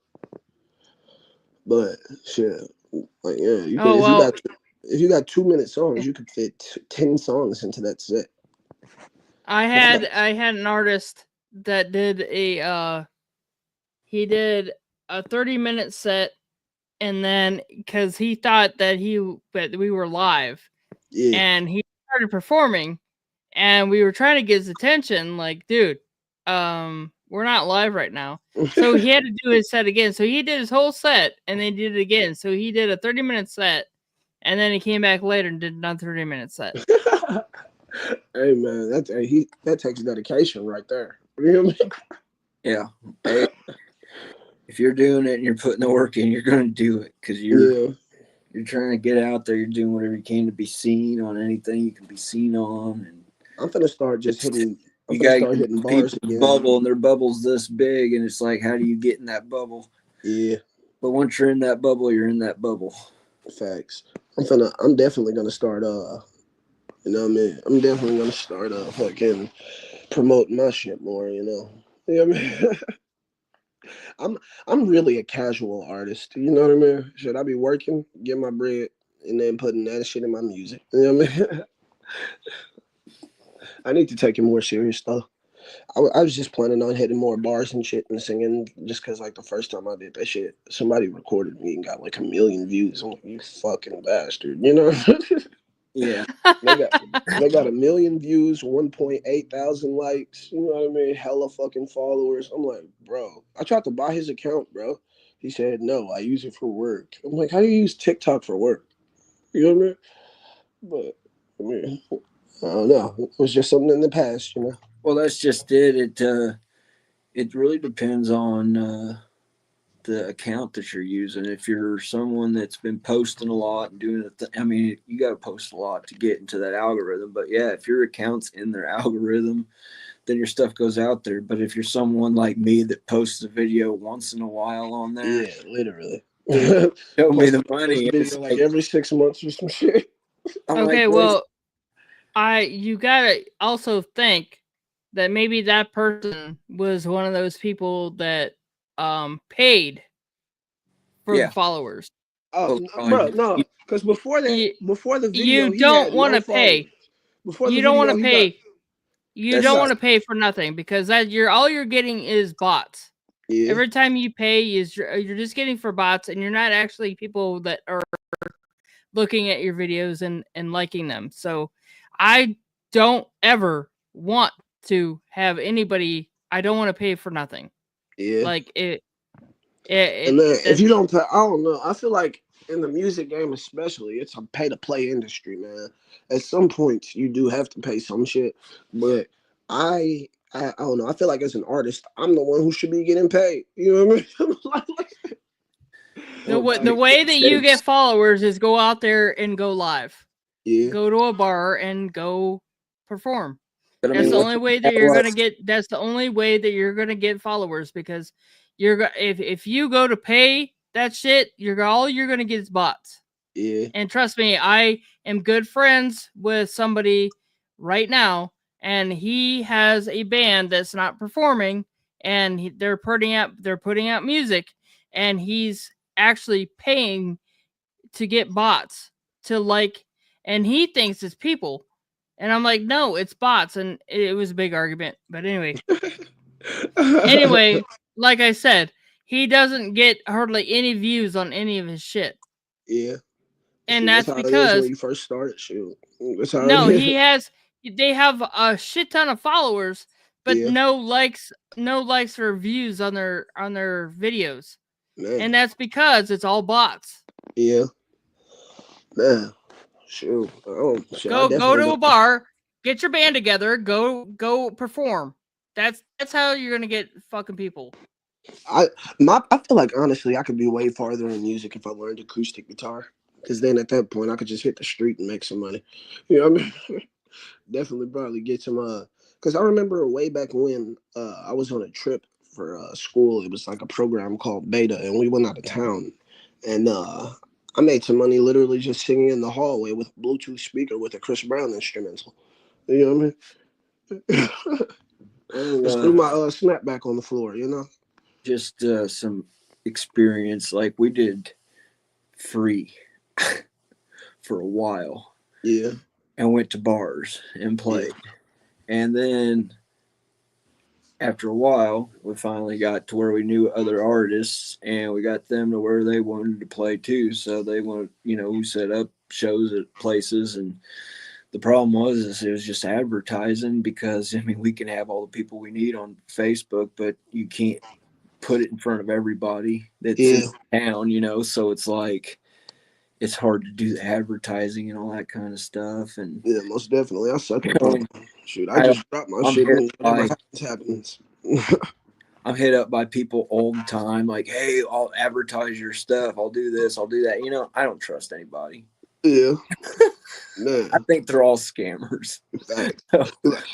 S3: but shit, like yeah, you could, if you got 2-minute songs, you could fit 10 songs into that set.
S1: I had an artist that did he did a 30-minute set, and then because he thought that we were live, and he started performing, and we were trying to get his attention, like, dude, we're not live right now. So he had to do his set again. So he did his whole set and then did it again. So he did a 30-minute set, and then he came back later and did another 30-minute set.
S3: Hey man, that takes dedication right there. You know what I mean?
S2: Yeah. Hey, if you're doing it and you're putting the work in, you're going to do it because you're trying to get out there. You're doing whatever you can to be seen on anything you can be seen on, and
S3: I'm gonna start just hitting. I'm
S2: You
S3: gonna
S2: gotta
S3: start
S2: get
S3: hitting
S2: those
S3: bars
S2: people's
S3: again.
S2: bubble, and their bubble's this big, and it's like, how do you get in that bubble?
S3: Yeah,
S2: But once you're in that bubble, you're in that bubble.
S3: facts. I'm definitely gonna start. You know what I mean? I'm definitely gonna start fucking promoting my shit more. You know. You know what I mean? I'm I'm really a casual artist. You know what I mean? Should I be working, get my bread, and then putting that shit in my music? You know what I mean? I need to take it more serious though. I was just planning on hitting more bars and shit and singing just because, like, the first time I did that shit, somebody recorded me and got like 1 million views. I'm like, you fucking bastard, you know?
S2: Yeah.
S3: they got they got 1 million views, 1.8 thousand likes. You know what I mean? Hella fucking followers. I'm like, bro. I tried to buy his account, bro. He said no. I use it for work. I'm like, how do you use TikTok for work? You know what I mean? But I mean, I don't know. It was just something in the past, you know.
S2: Well, that's just it. It really depends on the account that you're using. If you're someone that's been posting a lot and doing it, I mean, you got to post a lot to get into that algorithm. But yeah, if your account's in their algorithm, then your stuff goes out there. But if you're someone like me that posts a video once in a while on there,
S3: Yeah, literally.
S2: show me
S3: post,
S2: the
S3: post
S2: money.
S3: a
S2: It's
S3: video like
S2: like
S3: every 6 months or some shit.
S2: I'm like,
S1: Okay,
S2: wait,
S1: well, you gotta also think that maybe that person was one of those people that paid for the
S2: yeah,
S1: followers.
S3: Oh,
S2: well, probably
S3: bro,
S2: just
S3: no, because
S1: You,
S3: before the video,
S1: you
S3: he
S1: don't
S3: had
S1: want
S3: no
S1: to
S3: followers.
S1: pay.
S3: Before the
S1: You don't want
S3: video,
S1: to pay. You
S3: he
S1: don't
S2: that's
S3: got
S1: want to pay for nothing because that you're all you're getting is bots.
S3: yeah,
S1: Every time you pay is you're just getting for bots and you're not actually people that are looking at your videos and liking them. So I don't ever want to have anybody. I don't want to pay for nothing.
S3: yeah.
S1: Like
S3: And then if
S1: that's
S3: you don't pay, I don't know. I feel like in the music game, especially, it's a pay to play industry, man. At some point, you do have to pay some shit, but I don't know. I feel like as an artist, I'm the one who should be getting paid. You know what I mean?
S2: well,
S1: the way that you get
S2: mistakes.
S1: followers is go out there and go live.
S3: Yeah,
S1: Go to a bar and go perform.
S2: But I
S1: That's
S2: mean,
S1: the
S2: let's
S1: only way that
S2: have
S1: you're
S2: like,
S1: gonna get. That's the only way that you're gonna get followers because if you go to pay that shit, all you're gonna get is bots.
S3: yeah,
S1: And trust me, I am good friends with somebody right now, and he has a band that's not performing, and they're putting out music, and he's actually paying to get bots to like, and he thinks it's people, and I'm like, no, it's bots, and it was a big argument. But anyway, like I said, he doesn't get hardly any views on any of his shit,
S3: yeah.
S1: and
S3: See, that's
S1: that's
S3: how it is when
S1: because
S3: you first start. Shoot, that's how it
S1: no,
S3: is.
S1: they have a shit ton of followers, but
S3: Yeah,
S1: no likes or views on their videos,
S3: man.
S1: and that's because it's all bots.
S3: Yeah, man. Shoot, oh shit. I
S1: Go
S3: definitely
S1: to
S3: got.
S1: a bar, get your band together, go perform. That's how you're gonna get fucking people.
S3: I I feel like honestly I could be way farther in music if I learned acoustic guitar. Because then at that point I could just hit the street and make some money. You know what I mean? Definitely probably get some because I remember way back when I was on a trip for school. It was like a program called Beta and we went out of town and I made some money literally just singing in the hallway with a Bluetooth speaker with a Chris Brown instrumental. You know what I mean? Just threw
S2: well,
S3: my snapback on the floor, you know?
S2: just some experience. Like we did free for a while
S3: Yeah,
S2: and went to bars and
S3: yeah,
S2: played. And then after a while, we finally got to where we knew other artists and we got them to where they wanted to play too. So they wanted, we set up shows at places. And the problem is it was just advertising because, I mean, we can have all the people we need on Facebook, but you can't put it in front of everybody that's
S3: yeah.
S2: in town. So it's like, it's hard to do the advertising and all that kind of stuff. And
S3: Yeah, most definitely. I suck at
S2: you know,
S3: both. Shoot, I
S2: I don't,
S3: just drop my
S2: I'm
S3: shit
S2: hit
S3: and whatever
S2: by
S3: happens, happens.
S2: I'm hit up by people all the time, like, hey, I'll advertise your stuff. I'll do this. I'll do that. I don't trust anybody.
S3: Yeah.
S2: I
S3: Man,
S2: think they're all scammers.
S3: facts.
S2: So,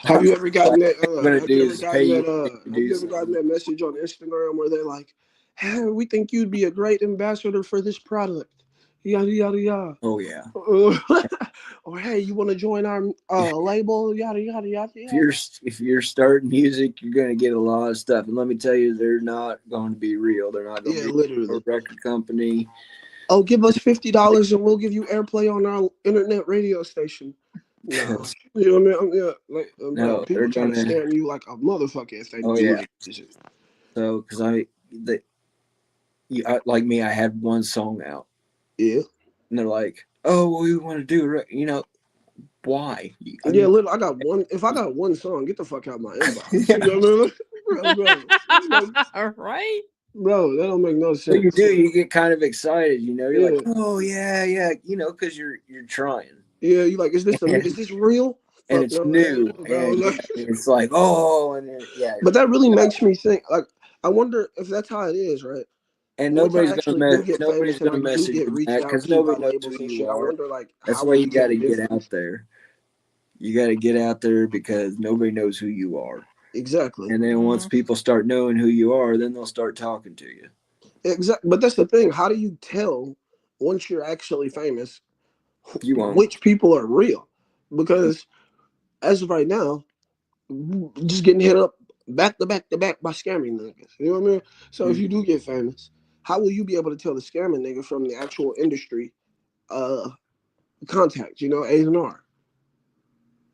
S3: Have you ever gotten that?
S2: what I'm gonna
S3: Have you
S2: do
S3: ever
S2: is pay
S3: gotten
S2: you
S3: that?
S2: to
S3: Have
S2: do
S3: you ever gotten
S2: something.
S3: that message on Instagram where they're like, "Hey, we think you'd be a great ambassador for this product." Yada yada yada.
S2: Oh yeah.
S3: Or hey, you want to join our label? Yada yada yada yada.
S2: If you're starting music, you're gonna get a lot of stuff, and let me tell you, they're not going to be real. They're not going to
S3: Yeah,
S2: be a
S3: literally.
S2: record company.
S3: Oh, give us $50 and we'll give you airplay on our internet radio station. No, you know what I mean? Yeah, like, bro,
S2: No, they're
S3: people try to
S2: gonna.
S3: scam you like a motherfucker if they
S2: Oh
S3: do
S2: yeah.
S3: it.
S2: So because like me, I had one song out,
S3: Yeah,
S2: and they're like, "Oh, well, we want to do it." Why? I
S3: yeah.
S2: mean,
S3: Little, I got one. If I got one song, get the fuck out of my inbox. You know what I mean? Like,
S1: Right?
S3: bro, that don't make no
S2: what you
S3: sense.
S2: do, you get kind of excited. You're like,
S3: Yeah,
S2: "Oh yeah, yeah," because you're trying.
S3: yeah. You like, is this is
S2: and
S3: this real? Fuck
S2: it's
S3: no, it
S2: new,
S3: ain't, bro.
S2: and
S3: Like,
S2: it's like, oh, and yeah,
S3: but that really makes me think. Like, I wonder if that's how it is, right?
S2: and
S3: Once I actually do get
S2: nobody's
S3: famous and
S2: gonna
S3: I do
S2: message
S3: get
S2: you
S3: reached
S2: back
S3: out
S2: because
S3: to by
S2: nobody knows who
S3: labels and
S2: you
S3: shit, I
S2: are.
S3: wonder like
S2: That's
S3: how
S2: why
S3: we
S2: you got
S3: tell
S2: to get
S3: difference.
S2: out there. You got to get out there because nobody knows who you are.
S3: Exactly.
S2: And then once people start knowing who you are, then they'll start talking to you.
S3: Exactly. But that's the thing. How do you tell once you're actually famous
S2: You won't.
S3: which people are real? Because as of right now, just getting hit up back to back to back by scamming niggas. You know what I mean? So if
S2: Mm,
S3: you do get famous, how will you be able to tell the scamming nigga from the actual industry contact, A's and R?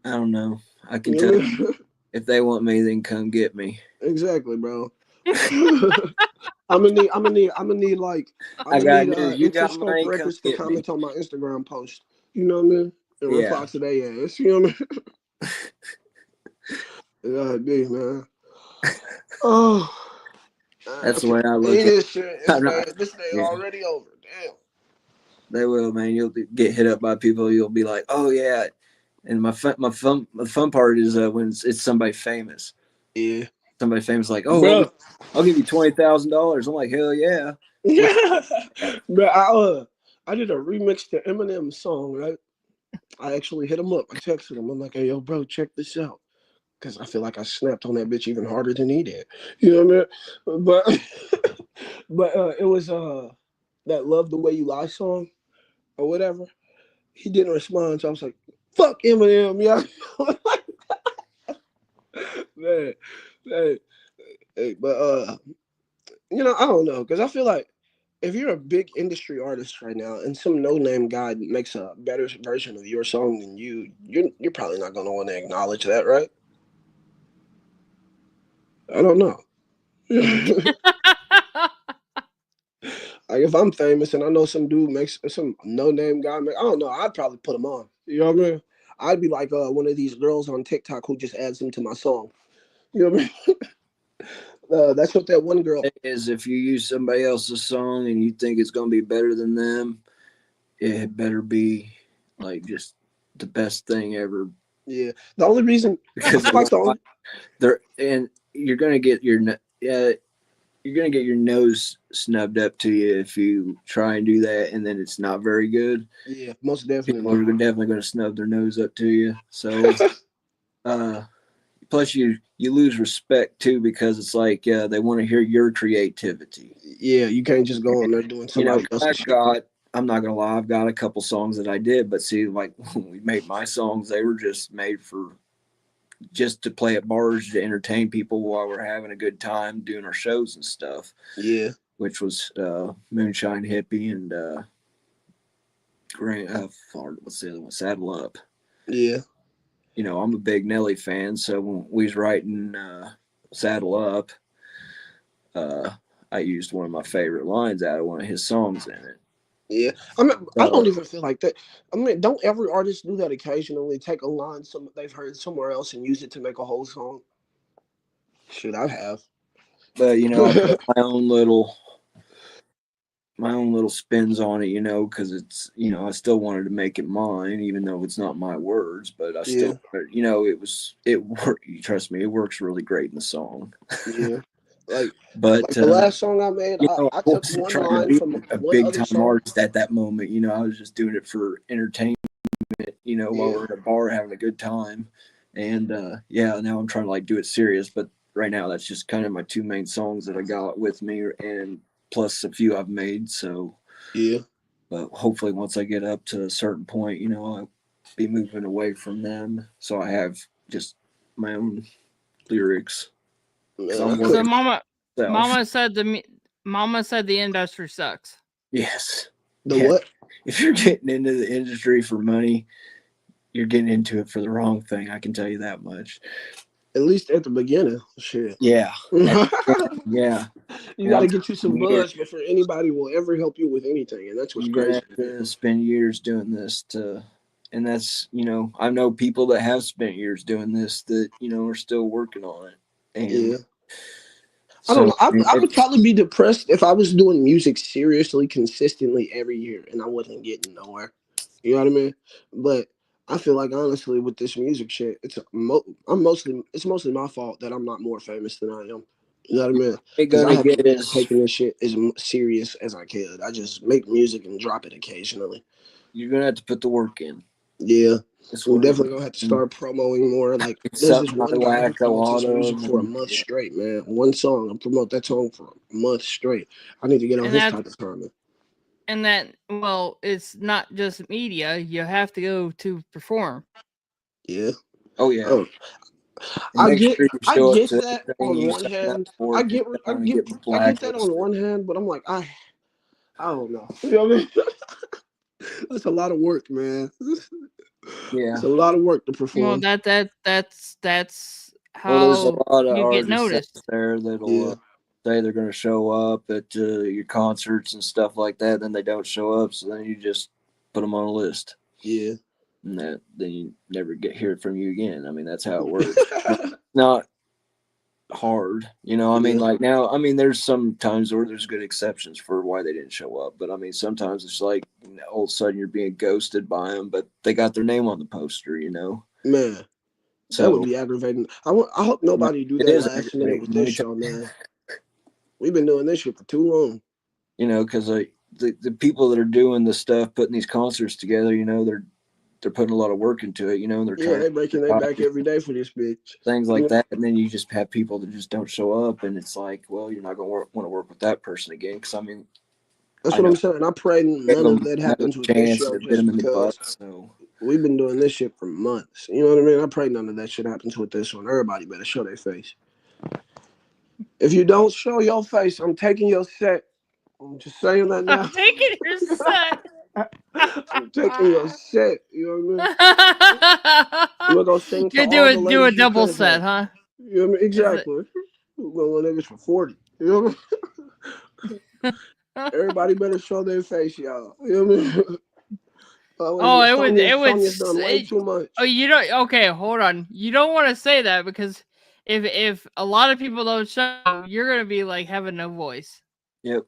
S2: I don't know. I can
S3: You
S2: tell
S3: know
S2: you,
S3: what I mean?
S2: if they want me, then come get me.
S3: Exactly, bro. I'm gonna need like I'm
S2: I
S3: gonna
S2: got
S3: need
S2: news. You got
S3: Interscope
S2: money, come
S3: Records to
S2: get me.
S3: comment on my Instagram post. You know what I mean? And
S2: Yeah.
S3: reply to their ass. You know what I mean? Yeah, big man. Oh,
S2: That's
S3: I
S2: the way
S3: can't
S2: I look
S3: believe
S2: at it.
S3: this shit.
S2: I'm not.
S3: This day
S2: Yeah.
S3: already over. Damn.
S2: They will, man. You'll get hit up by people. You'll be like, "Oh yeah." And the fun part is when it's somebody famous.
S3: Yeah,
S2: Somebody famous, like, "Oh,
S3: bro.
S2: I'll give you $20,000." I'm like, "Hell yeah!" Where
S3: Yeah, bro. I did a remix to Eminem song, right? I actually hit him up. I texted him. I'm like, "Hey, yo, bro, check this out." Because I feel like I snapped on that bitch even harder than he did. You know what I mean? But it was that "Love the Way You Lie" song or whatever. He didn't respond, so I was like, "Fuck Eminem, yeah." man, man. Hey, but I don't know because I feel like if you're a big industry artist right now and some no name guy makes a better version of your song than you're probably not gonna want to acknowledge that, right? I don't know. Like if I'm famous and I know some dude makes some no name guy make, I don't know, I'd probably put him on. You know what I mean? I'd be like one of these girls on TikTok who just adds them to my song. You know what I mean? That's what that one girl.
S2: is if you use somebody else's song and you think it's gonna be better than them, it better be like just the best thing ever.
S3: Yeah, the only reason
S2: Because
S3: I like the only.
S2: there and you're gonna get you're gonna get your nose snubbed up to you if you try and do that, and then it's not very good.
S3: Yeah, most
S2: People
S3: definitely.
S2: are definitely gonna snub their nose up to you. So, uh, plus you lose respect too because it's like they want to hear your creativity.
S3: Yeah, you can't just go on there doing
S2: You know,
S3: somebody else's shit.
S2: I'm not gonna lie, I've got a couple songs that I did, but see, like when we made my songs, they were just made for just to play at bars to entertain people while we're having a good time doing our shows and stuff.
S3: Yeah,
S2: Which was Moonshine Hippie and what's the other one? Saddle Up.
S3: yeah,
S2: I'm a big Nelly fan, so when we was writing Saddle Up, uh, I used one of my favorite lines out of one of his songs in it.
S3: yeah. I mean, I
S2: So
S3: don't even feel like that. I mean, don't every artist do that occasionally? Take a line they've heard somewhere else and use it to make a whole song. Shit, I have.
S2: but I put my own little spins on it, because it's, I still wanted to make it mine, even though it's not my words, but I
S3: Yeah,
S2: still, it worked. Trust me, it works really great in the song.
S3: yeah. Like,
S2: But,
S3: like the last song I made,
S2: I
S3: I took
S2: wasn't
S3: one
S2: trying to
S3: line
S2: be
S3: from
S2: a
S3: one
S2: big
S3: other
S2: time
S3: song.
S2: artist at that moment. I was just doing it for entertainment while we're at a bar having a good time. And now I'm trying to like do it serious, but right now that's just kind of my two main songs that I got with me, and plus a few I've made. So
S3: Yeah.
S2: but hopefully once I get up to a certain point, I'll be moving away from them, so I have just my own lyrics.
S3: Man,
S2: I'm
S1: So
S2: working
S1: Mama said the industry sucks.
S2: Yes.
S3: the what?
S2: If you're getting into the industry for money, you're getting into it for the wrong thing. I can tell you that much.
S3: At least at the beginning. Shit.
S2: Yeah. Yeah.
S3: You got to
S2: Once
S3: get you some
S2: years,
S3: buzz before anybody will ever help you with anything, and that's what's
S2: you're gonna
S3: crazy.
S2: have to spend years doing this and that's I know people that have spent years doing this that are still working on it, and
S3: Yeah. I don't
S2: so
S3: know. I would probably be depressed if I was doing music seriously, consistently every year, and I wasn't getting nowhere. You know what I mean? But I feel like honestly, with this music shit, it's mostly my fault that I'm not more famous than I am. You know what I mean?
S2: it
S3: Because I
S2: gonna
S3: haven't
S2: get
S3: been
S2: as
S3: taking this shit as serious as I could. I just make music and drop it occasionally.
S2: you're gonna have to put the work in.
S3: Yeah.
S2: That's
S3: We're
S2: what it
S3: definitely
S2: is.
S3: gonna have to start promoting more. Like,
S2: It's
S3: there's this
S2: something I
S3: one guy who
S2: lack a
S3: promotes
S2: lot
S3: his music
S2: of,
S3: for a
S2: and
S3: month straight, man. One song, I promote that song for a month straight. I need to get on
S1: And
S3: his
S1: that
S3: type of timing.
S1: it's not just media. You have to go to perform.
S3: Yeah.
S2: oh yeah,
S3: Oh,
S2: and make sure you
S3: I
S2: show up
S3: get
S2: to
S3: that
S2: everything
S3: on
S2: you
S3: one
S2: sign up
S3: hand.
S2: for, because you don't want to get
S3: I get that on
S2: blacklisted.
S3: one hand, but I'm like, I don't know. You know what I mean? That's a lot of work, man.
S2: Yeah.
S3: It's a lot of work to
S1: Well,
S3: perform.
S1: that's
S2: Well, there's a
S1: how
S2: lot of
S1: you get
S2: artists out
S1: noticed.
S2: there that'll
S3: Yeah.
S2: say they're going to show up at your concerts and stuff like that. Then they don't show up, so then you just put them on a list,
S3: Yeah.
S2: and then you never get hear from you again. I mean, that's how it works. Not hard, I mean,
S3: Yeah.
S2: like now, I mean, there's some times where there's good exceptions for why they didn't show up, but I mean, sometimes it's like all of a sudden you're being ghosted by them, but they got their name on the poster.
S3: Man, that would
S2: So
S3: be aggravating. I hope nobody do
S2: it
S3: that
S2: is
S3: last minute with
S2: aggravating.
S3: this show, man. We've been doing this shit for too long.
S2: Because the people that are doing the stuff, putting these concerts together, they're putting a lot of work into it, and they're
S3: Yeah,
S2: trying
S3: they breaking their back
S2: to
S3: every day for this bitch.
S2: things
S3: You
S2: like
S3: know,
S2: that, and then you just have people that just don't show up, and it's like, well, you're not going to want to work with that person again, because I mean,
S3: that's
S2: I
S3: what
S2: know
S3: I'm saying. I pray
S2: gave
S3: none of
S2: them
S3: that
S2: another
S3: happens with this
S2: chance
S3: show,
S2: and it bit
S3: just
S2: them in the butt.
S3: because
S2: So
S3: we've been doing this shit for months. You know what I mean? I pray none of that shit happens with this one. Everybody better show their face. If you don't show your face, I'm taking your set. I'm just saying that
S1: I'm
S3: now.
S1: taking your set.
S3: I'm taking your set. You know what I mean? I'm gonna go sing to
S1: You
S3: all the
S1: do a
S3: ladies you
S1: double
S3: could have
S1: set,
S3: had.
S1: huh?
S3: You know what I mean?
S1: Is it?
S3: Exactly. We're gonna niggas for 40. You know what I mean? Everybody better show their face, y'all. You know what I mean?
S1: Oh,
S3: Sonya's done way too
S1: oh,
S3: much.
S1: you don't. Okay, hold on. You don't want to say that because if a lot of people don't show, you're gonna be like having no voice.
S2: yep.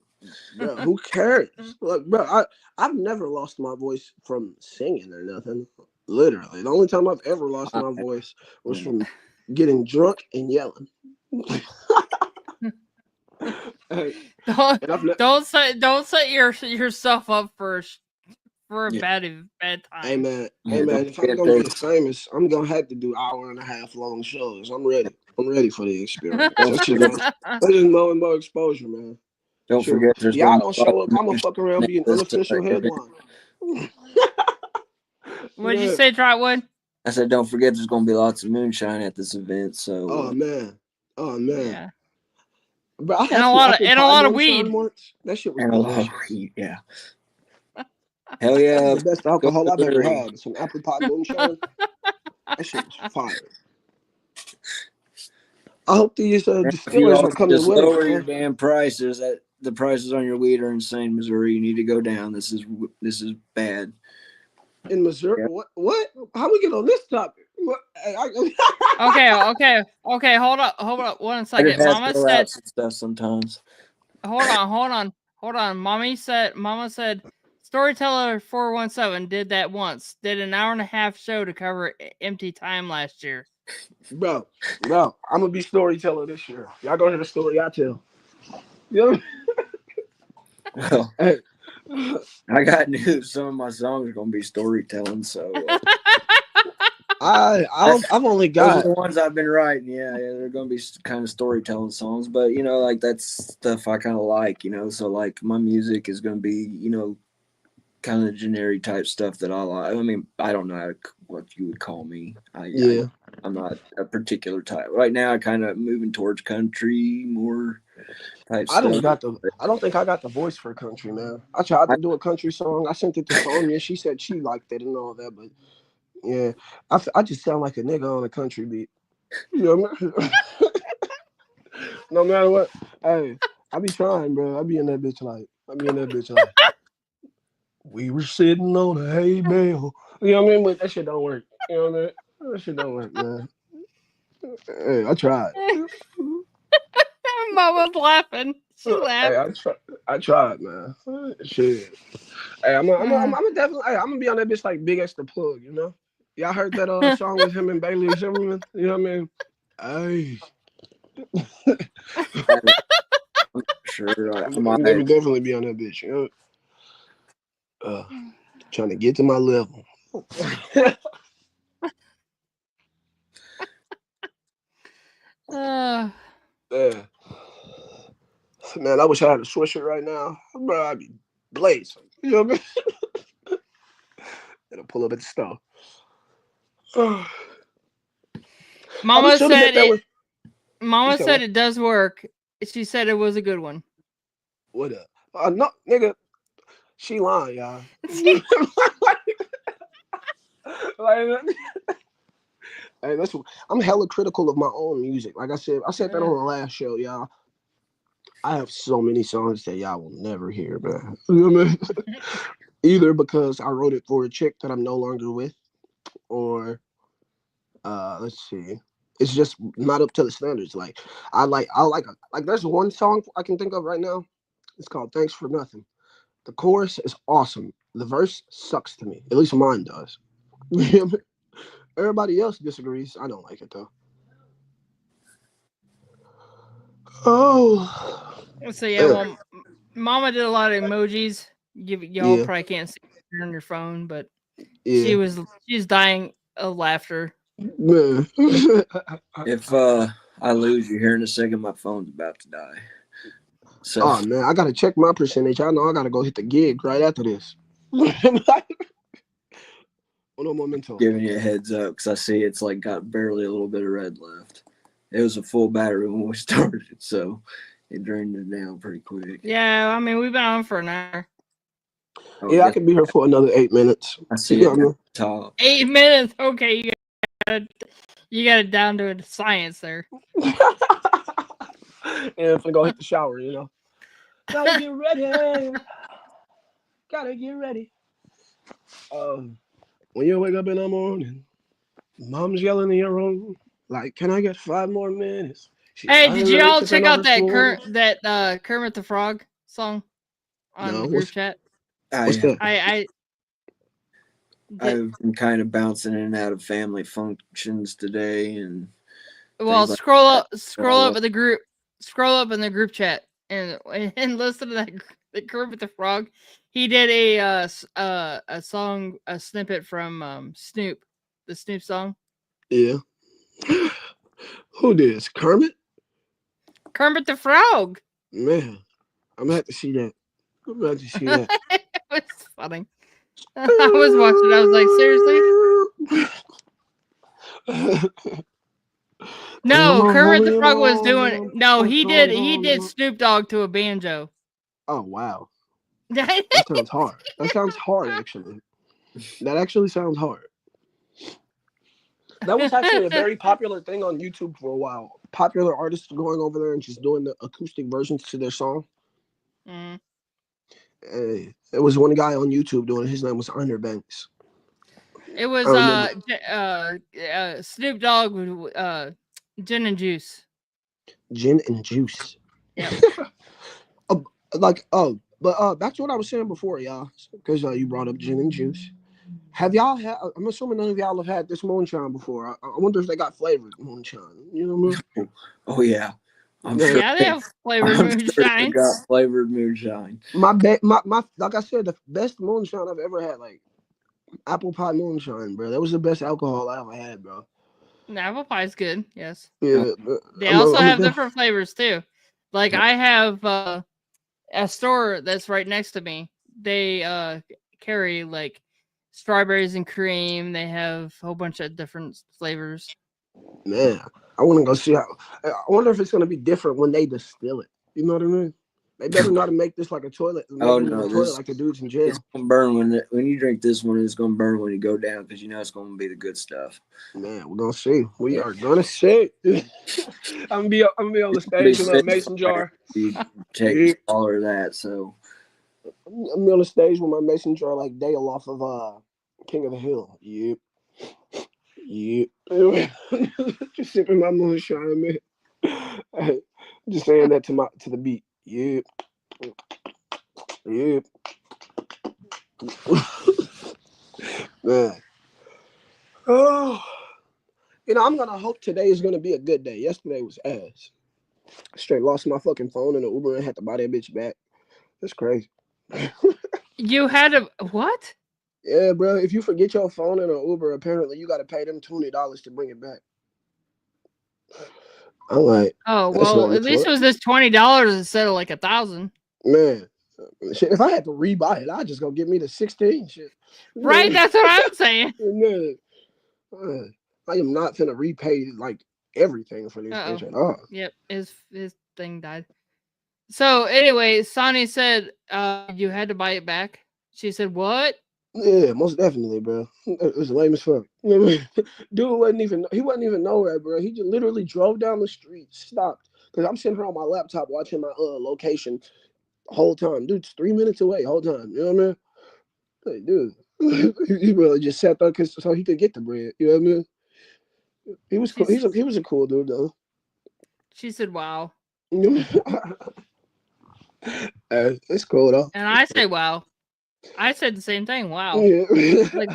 S3: Bro, who cares? Look, bro, I've never lost my voice from singing or nothing. Literally, the only time I've ever lost my voice was
S2: Yeah.
S3: from getting drunk and yelling. Hey,
S1: Don't
S3: and I've ne-
S1: don't set yourself up for a
S2: Yeah.
S1: bad
S3: hey
S1: time.
S3: man, hey
S2: Yeah,
S3: man,
S2: don't
S3: if I'm
S2: forget
S3: gonna get
S2: there's
S3: famous, I'm gonna have to do hour and a half long shows. I'm ready. I'm ready for the experience.
S2: don't forget
S3: That's just more and more exposure, man.
S2: don't
S3: Sure.
S2: forget there's
S3: Y'all
S2: gonna be
S3: don't
S2: a lot
S3: show up,
S2: of
S3: I'm gonna fuck around
S2: moonshine
S3: be an
S2: at this
S3: unofficial
S2: event.
S3: headline.
S1: What'd you
S3: Yeah.
S1: say, Trotwood?
S2: I said don't forget there's gonna be lots of moonshine at this event.
S3: Oh
S2: So
S3: man. Oh man.
S1: Yeah,
S3: But I had some apple
S1: and a
S3: pie
S1: lot of
S3: moonshine
S1: weed.
S3: once. That shit was
S2: and a lot of
S3: delicious.
S2: heat, yeah. Hell
S3: That's
S2: yeah,
S3: the best
S2: go
S3: alcohol I've ever
S2: early.
S3: had. Some apple pie moonshine. That shit was fire. I hope these
S2: If you
S3: distillers
S2: all
S3: are
S2: could
S3: coming
S2: just
S3: with us,
S2: lower your
S3: man.
S2: damn prices, the prices on your weed are insane, Missouri. You need to go down. This is bad.
S3: In Missouri,
S2: Yeah.
S3: what? How we get on this topic? What?
S1: Okay. Hold up, one
S2: I just
S1: second.
S2: have to
S1: Mama
S2: throw out
S1: said,
S2: some stuff sometimes.
S1: hold on. Mama said, Storyteller 417 did that once. Did an hour and a half show to cover empty time last year.
S3: bro, I'm gonna be storyteller this year. Y'all gonna hear the story I tell. You know?
S2: Well,
S3: Hey,
S2: I got news. Some of my songs are gonna be storytelling, so
S3: I've only
S2: those are
S3: got
S2: the ones I've been writing. Yeah, they're gonna be kind of storytelling songs, but like that's stuff I kind of like. So like my music is gonna be kind of generic type stuff that I like. I mean, I don't know what you would call me.
S3: yeah.
S2: I'm not a particular type. Right now, I kind of moving towards country more type
S3: I don't
S2: stuff.
S3: got the. I don't think I got the voice for country, man. I tried to do a country song. I sent it to Sonya. She said she liked it and all that, but yeah, I just sound like a nigga on a country beat. You know what I mean? No matter what. Hey, I be trying, bro. I be in that bitch like. We were sitting on a hay bale. You know what I mean? But that shit don't work. You know what I mean? That shit don't work, man. Hey, I tried.
S1: Mama's laughing. She
S3: Hey,
S1: laughed.
S3: I tried, man. Shit. Hey, I'm definitely. Hey, I'm gonna be on that bitch like Big X the Plug. You know? Y'all heard that song with him and Bailey Zimmerman? You know what I mean? Hey,
S2: I'm sure I
S3: they
S2: might.
S3: would definitely be on that bitch. You know? Trying to get to my level.
S1: Uh,
S3: Yeah. Man, I wish I had a swisher right now. Bro, I'd be blazing. You know what I mean? It'll pull up at the stove. I be
S1: Mama
S3: chilling
S1: said
S3: if that
S1: it.
S3: was. You
S1: Mama
S3: said
S1: said
S3: what?
S1: it does work. She said it was a good one.
S3: What up? No, nigga, she lying, y'all. Like, hey, listen, I'm hella critical of my own music. Like I said that on the last show, y'all. I have so many songs that y'all will never hear, man. You know what I mean? Either because I wrote it for a chick that I'm no longer with, or let's see, it's just not up to the standards. Like like there's one song I can think of right now. It's called "Thanks for Nothing." The chorus is awesome. The verse sucks to me. At least mine does. Everybody else disagrees. I don't like it though. Oh,
S1: So yeah,
S3: yeah,
S1: well, Mama did a lot of emojis. Y'all
S3: yeah,
S1: probably can't see it on your phone, but
S3: yeah.
S1: she's dying of laughter.
S3: Man.
S2: If I lose you here in a second, my phone's about to die. So
S3: Oh man, I gotta check my percentage. I know I gotta go hit the gig right after this. Uno momento.
S2: giving you a heads up because I see it's like got barely a little bit of red left. It was a full battery when we started, so it drained it down pretty quick.
S1: Yeah, I mean we've been on for an hour.
S2: Oh, I
S3: Yeah, I
S2: guess
S3: could be here for another 8 minutes.
S2: I see
S3: You know
S2: it
S3: what I
S2: down
S3: mean?
S2: the top.
S1: 8 minutes. Okay, you got it down to a science there.
S3: And if I go hit the shower, you know. Gotta get ready. Gotta get ready. When you wake up in the morning, mom's yelling in your room, like, "Can I get 5 more minutes?" She's
S1: Hey, did you
S3: really
S1: all
S3: tripping
S1: check
S3: over
S1: out
S3: school.
S1: Kermit the Frog song on
S3: No,
S1: the group chat?
S3: what's
S2: I
S3: that?
S1: I did.
S2: I've been kind of bouncing in and out of family functions today and
S1: Well,
S2: things like that. So
S1: scroll up in the group, scroll up in the group chat, and listen to that the Kermit the Frog. He did a song, a snippet from Snoop, the Snoop song.
S3: Yeah. Who this? Kermit?
S1: Kermit the Frog.
S3: Man, I'm gonna have to see that. I'm gonna have to see that.
S1: It was funny. I was watching. I was like, seriously? No, Kermit the Frog was doing. No, he did Snoop Dogg to a banjo.
S3: Oh wow, that sounds hard. That sounds hard, actually. That actually sounds hard. That was actually a very popular thing on YouTube for a while. Popular artists going over there and just doing the acoustic versions to their song.
S1: Mm.
S3: It was one guy on YouTube doing it. His name was Banks.
S1: It
S3: I
S1: was
S3: remember
S1: Snoop Dogg with gin and juice.
S3: Gin and Juice.
S1: Yep.
S3: Back to what I was saying before, y'all, because you brought up Gin and Juice. Have y'all had? I'm assuming none of y'all have had this moonshine before. I wonder if they got flavored moonshine. You know what I mean?
S2: oh yeah, I'm
S3: Yeah.
S2: sure.
S1: Yeah, they have flavored
S2: I'm sure they
S1: moonshine.
S2: got flavored moonshine.
S3: My like I said, the best moonshine I've ever had, like apple pie moonshine, bro. That was the best alcohol I ever had, bro.
S1: And apple pie's good. Yes.
S3: Yeah, but
S1: They also have
S3: I'm
S1: different flavors too. Like I have a store that's right next to me. They carry like strawberries and cream. They have a whole bunch of different flavors.
S3: man. I want to go see how. I wonder if it's gonna be different when they distill it. You know what I mean? They better not make this like a toilet. Make
S2: Oh
S3: it into
S2: no,
S3: a toilet
S2: this
S3: like the dudes in
S2: it's
S3: jail.
S2: gonna burn when you drink this one. It's gonna burn when you go down because you know it's gonna be the good stuff.
S3: Man, we're gonna see. We are gonna see. I'm gonna be on the
S2: Be
S3: stage with a
S2: sitting
S3: mason
S2: there,
S3: jar.
S2: you take
S3: Yeah.
S2: all of that. So
S3: I'm gonna be on the stage with my mason jar like Dale off of King of the Hill. Yep. Yep. Just sipping my moonshine, man. Just saying that to the beat. Yep. Yep. Man. Oh. I'm gonna hope today is gonna be a good day. Yesterday was ass. Straight lost my fucking phone in the Uber and had to buy that bitch back. That's crazy.
S1: You had a what?
S3: Yeah, bro. If you forget your phone in an Uber, apparently you got to pay them $20 to bring it back. I'm like,
S1: Oh
S3: that's not
S1: well,
S3: your
S1: at least
S3: fault,
S1: it was this $20 instead of like 1,000.
S3: man. Shit, if I had to rebuy it, I'd just go get me the 16 shit.
S1: Right? That's what I'm saying.
S3: Man, I am not finna repay like everything for this bitch
S1: Uh-oh.
S3: at all.
S1: Yep, his thing died. So anyway, Sonny said you had to buy it back. She said, "What?"
S3: Yeah, most definitely, bro. It was lame as fuck. Dude he wasn't even nowhere, bro. He just literally drove down the street, stopped. Cause I'm sitting here on my laptop watching my location whole time. Dude's 3 minutes away, whole time. You know what I mean? Like, dude. He really just sat there so he could get the bread. You know what I mean? He was cool. He was a cool dude though.
S1: She said, "Wow."
S3: It's cool though.
S1: And I say, "Wow." I said the same thing. Wow.
S3: Yeah.
S1: Like,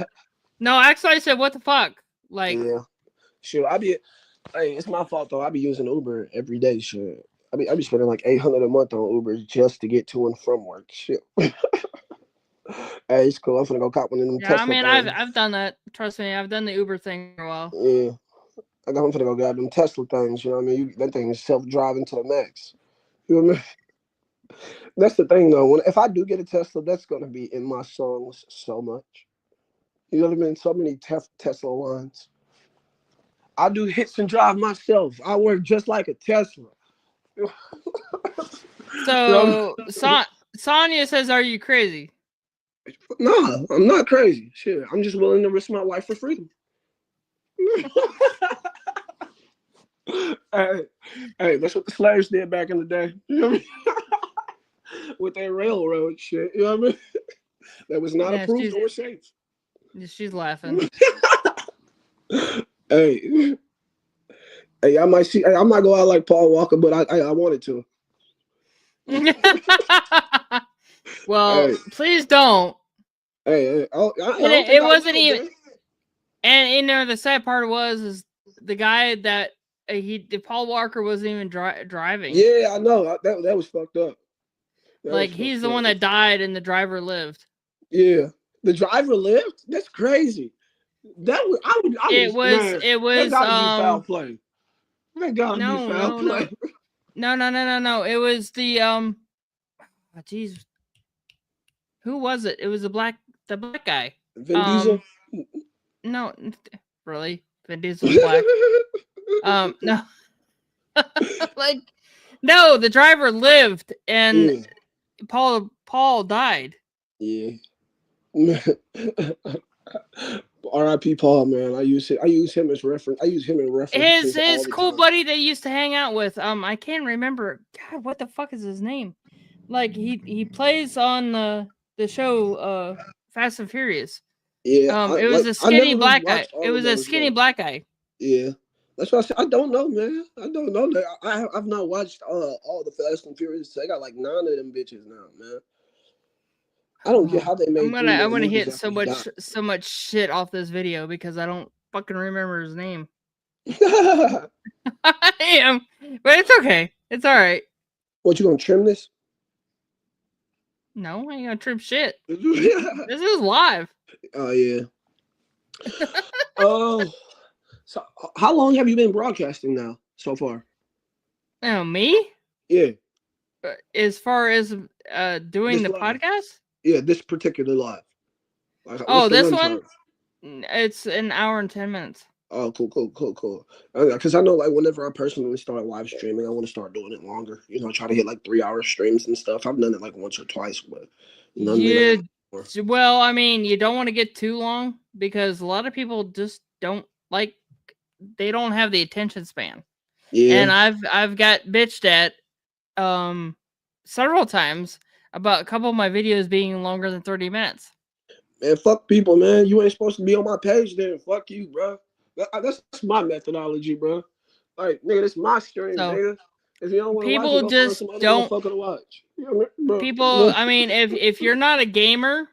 S1: no, actually, I said, "What the fuck?" Like,
S3: Yeah. Sure. Hey, it's my fault though. I be using Uber every day. Shit. I be spending like 800 a month on Uber just to get to and from work. Shit. Hey, it's cool. I'm finna go cop one of them
S1: yeah, I
S3: Tesla
S1: mean,
S3: things.
S1: I've done that. Trust me, I've done the Uber thing for a while.
S3: Yeah. I'm finna go grab them Tesla things. You know what I mean? That thing is self-driving to the max. You know what I mean? That's the thing though. If I do get a Tesla, that's gonna be in my songs so much. You know what I mean? So many Tesla lines. I do hits and drive myself. I work just like a Tesla.
S1: So, Sonia says, "Are you crazy?"
S3: No, I'm not crazy. Shit, I'm just willing to risk my life for freedom. Hey, that's what the slaves did back in the day. You know what I mean? With their railroad shit. You know what I mean? That was not
S1: Yeah,
S3: approved or safe.
S1: she's laughing.
S3: Hey, I might go out like Paul Walker, but I wanted to.
S1: Well,
S3: Hey,
S1: please don't.
S3: I don't
S1: And
S3: think
S1: it
S3: I
S1: wasn't
S3: will,
S1: even.
S3: man.
S1: And the sad part is the guy that Paul Walker wasn't even driving.
S3: Yeah, I know. That was fucked up.
S1: Like he's the one that died, and the driver lived.
S3: Yeah, the driver lived. That's crazy. That was
S1: It was.
S3: man.
S1: It
S3: That
S1: was.
S3: gotta be foul play. That gotta be
S1: No,
S3: foul
S1: no, no,
S3: play.
S1: no. It was the Jeez, who was it? It was the black guy.
S3: Vin Diesel.
S1: No, really, Vin Diesel's black. No, like, no, the driver lived, and
S3: Yeah.
S1: Paul died.
S3: Yeah. R.I.P. Paul, man. I use him as reference. I use him in references all
S1: His
S3: the
S1: cool
S3: time.
S1: buddy they used to hang out with. I can't remember. God, what the fuck is his name? Like he plays on the show Fast and Furious.
S3: Yeah,
S1: It was a
S3: I
S1: skinny
S3: never really
S1: black guy.
S3: watched all
S1: It
S3: of
S1: was a
S3: those
S1: skinny
S3: though.
S1: black guy.
S3: Yeah, that's what I said. I don't know, man. I don't know. I've not watched all the Fast and Furious. They got like 9 of them bitches now, man. I don't get how they made 3
S1: I'm
S3: more
S1: gonna
S3: movies
S1: hit
S3: after he died.
S1: so much shit off this video because I don't fucking remember his name. I am, but it's okay. It's all right.
S3: What, you gonna trim this?
S1: No, I ain't gonna trim shit.
S3: Oh
S1: This is live.
S3: yeah. Oh, so how long have you been broadcasting now so far?
S1: Oh, me?
S3: Yeah,
S1: As far as doing
S3: this
S1: the
S3: live.
S1: podcast?
S3: Yeah, this particular live. Like, what's
S1: Oh,
S3: the
S1: this
S3: run
S1: one?
S3: time?
S1: It's an hour and 10 minutes.
S3: Oh, cool. Because I know, like, whenever I personally start live streaming, I want to start doing it longer. You know, try to hit like 3 hour streams and stuff. I've done it like once or twice, but you know what I mean. I
S1: You,
S3: got more.
S1: well, I mean, you don't want to get too long because a lot of people just don't like. They don't have the attention span,
S3: Yeah,
S1: and I've got bitched at several times about a couple of my videos being longer than 30 minutes.
S3: man, fuck people, man. You ain't supposed to be on my page, then fuck you, bro. That's my methodology, bro. Like, nigga, this my stream,
S1: So
S3: nigga. If you don't want to watch it,
S1: people
S3: go find
S1: just
S3: some other
S1: don't.
S3: motherfucker to watch. You know what I mean, bro?
S1: People, I mean, if you're not a gamer,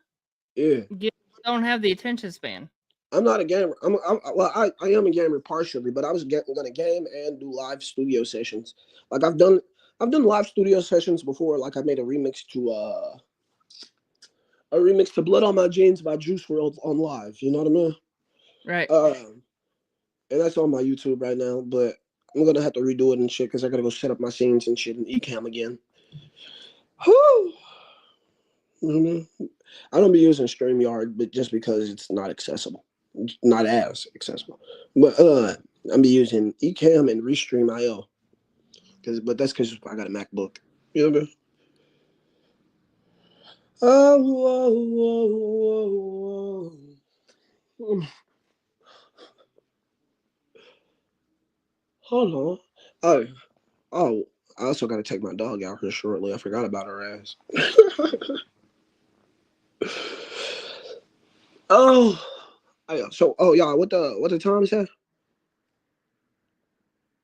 S3: Yeah.
S1: you don't have the attention span.
S3: I'm not a gamer. I am a gamer partially, but I was gonna game and do live studio sessions. Like I've done live studio sessions before. Like I made a remix to Blood on My Jeans by Juice WRLD on live. You know what I mean?
S1: Right.
S3: And that's on my YouTube right now. But I'm gonna have to redo it and shit because I gotta go set up my scenes and shit in Ecamm again. Whew. You know what I mean? I don't be using StreamYard, but just because it's not accessible, not as accessible. But I'm be using Ecamm and Restream.io, but that's because I got a MacBook. You know what I mean? Oh. Hold on. Oh, I also got to take my dog out here shortly. I forgot about her ass. Oh, so yeah, what the time is that?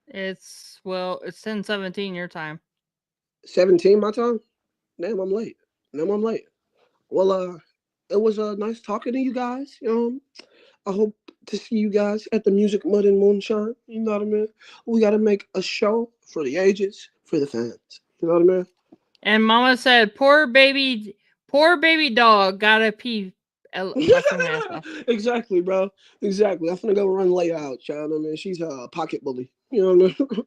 S1: It's 10:17 your time.
S3: 17 my time. Damn, I'm late. Well, it was nice talking to you guys. I hope to see you guys at the Music Mud and Moonshine. You know what I mean? We got to make a show for the ages, for the fans. You know what I mean?
S1: And Mama said, poor baby dog gotta pee less than half."
S3: Exactly, bro. Exactly. I'm finna go run lay out, child. I mean, she's a pocket bully. You know what I mean?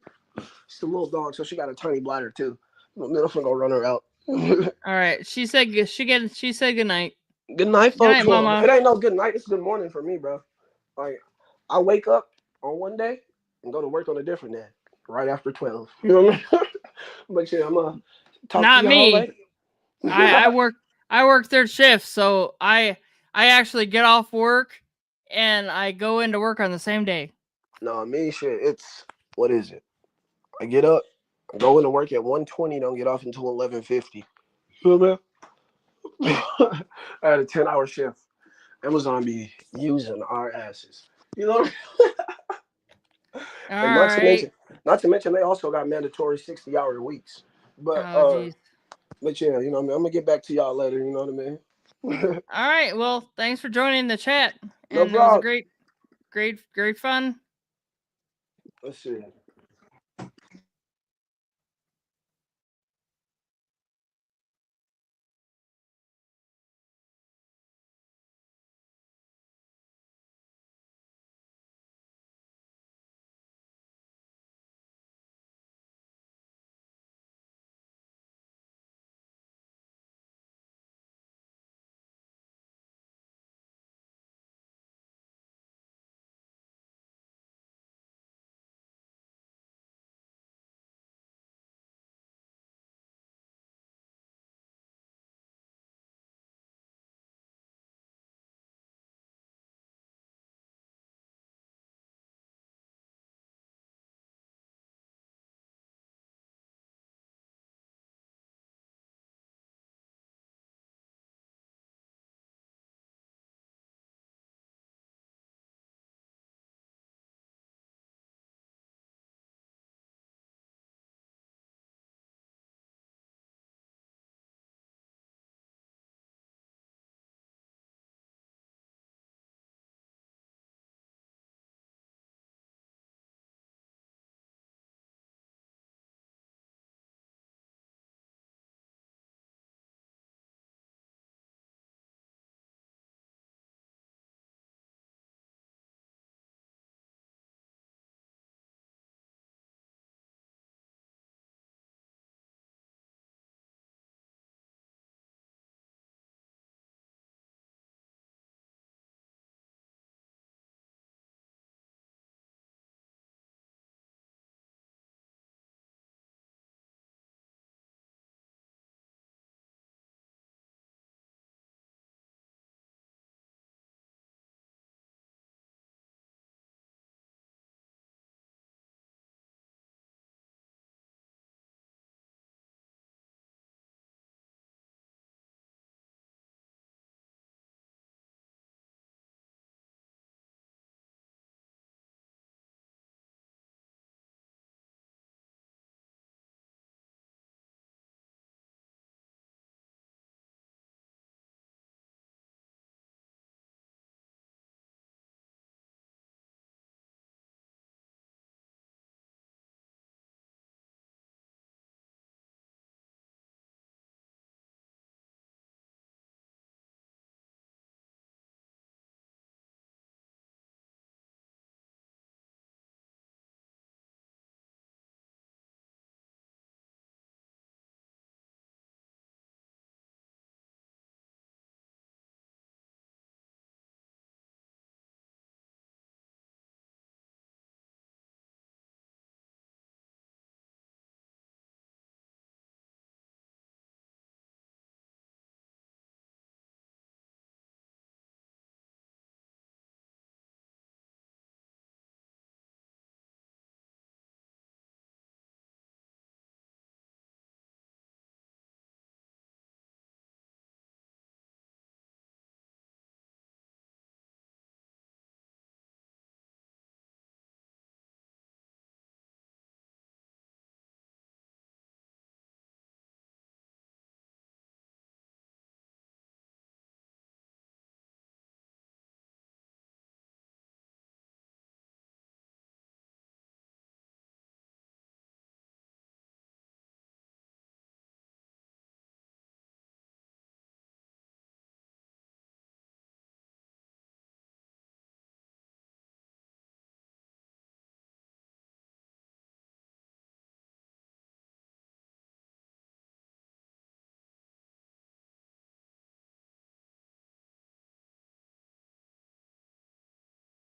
S3: She's a little dog, so she got a tiny bladder too. I'm finna go run her out.
S1: All right. She said good night.
S3: Good night,
S1: Good night,
S3: folks. Well,
S1: Mama.
S3: it ain't no good night. It's good morning for me, bro. Like, I wake up on one day and go to work on a different day, right after 12. You know what I mean? But yeah, I'm gonna talk
S1: Not
S3: to y'all
S1: me.
S3: later.
S1: I work third shift, so I actually get off work and I go into work on the same day.
S3: No, me shit. It's what is it? I get up, I go into work at 1:20. Don't get off until 11:50. You know what I mean? I had a 10-hour shift. Amazon be using our asses. You know.
S1: All
S3: And
S1: right.
S3: not to mention, they also got mandatory 60-hour weeks. But
S1: Oh, jeez.
S3: but yeah, you know what I mean. I'm gonna get back to y'all later. You know what I mean.
S1: All right. Well, thanks for joining the chat,
S3: No
S1: and it was a
S3: problem.
S1: great fun.
S3: Let's see.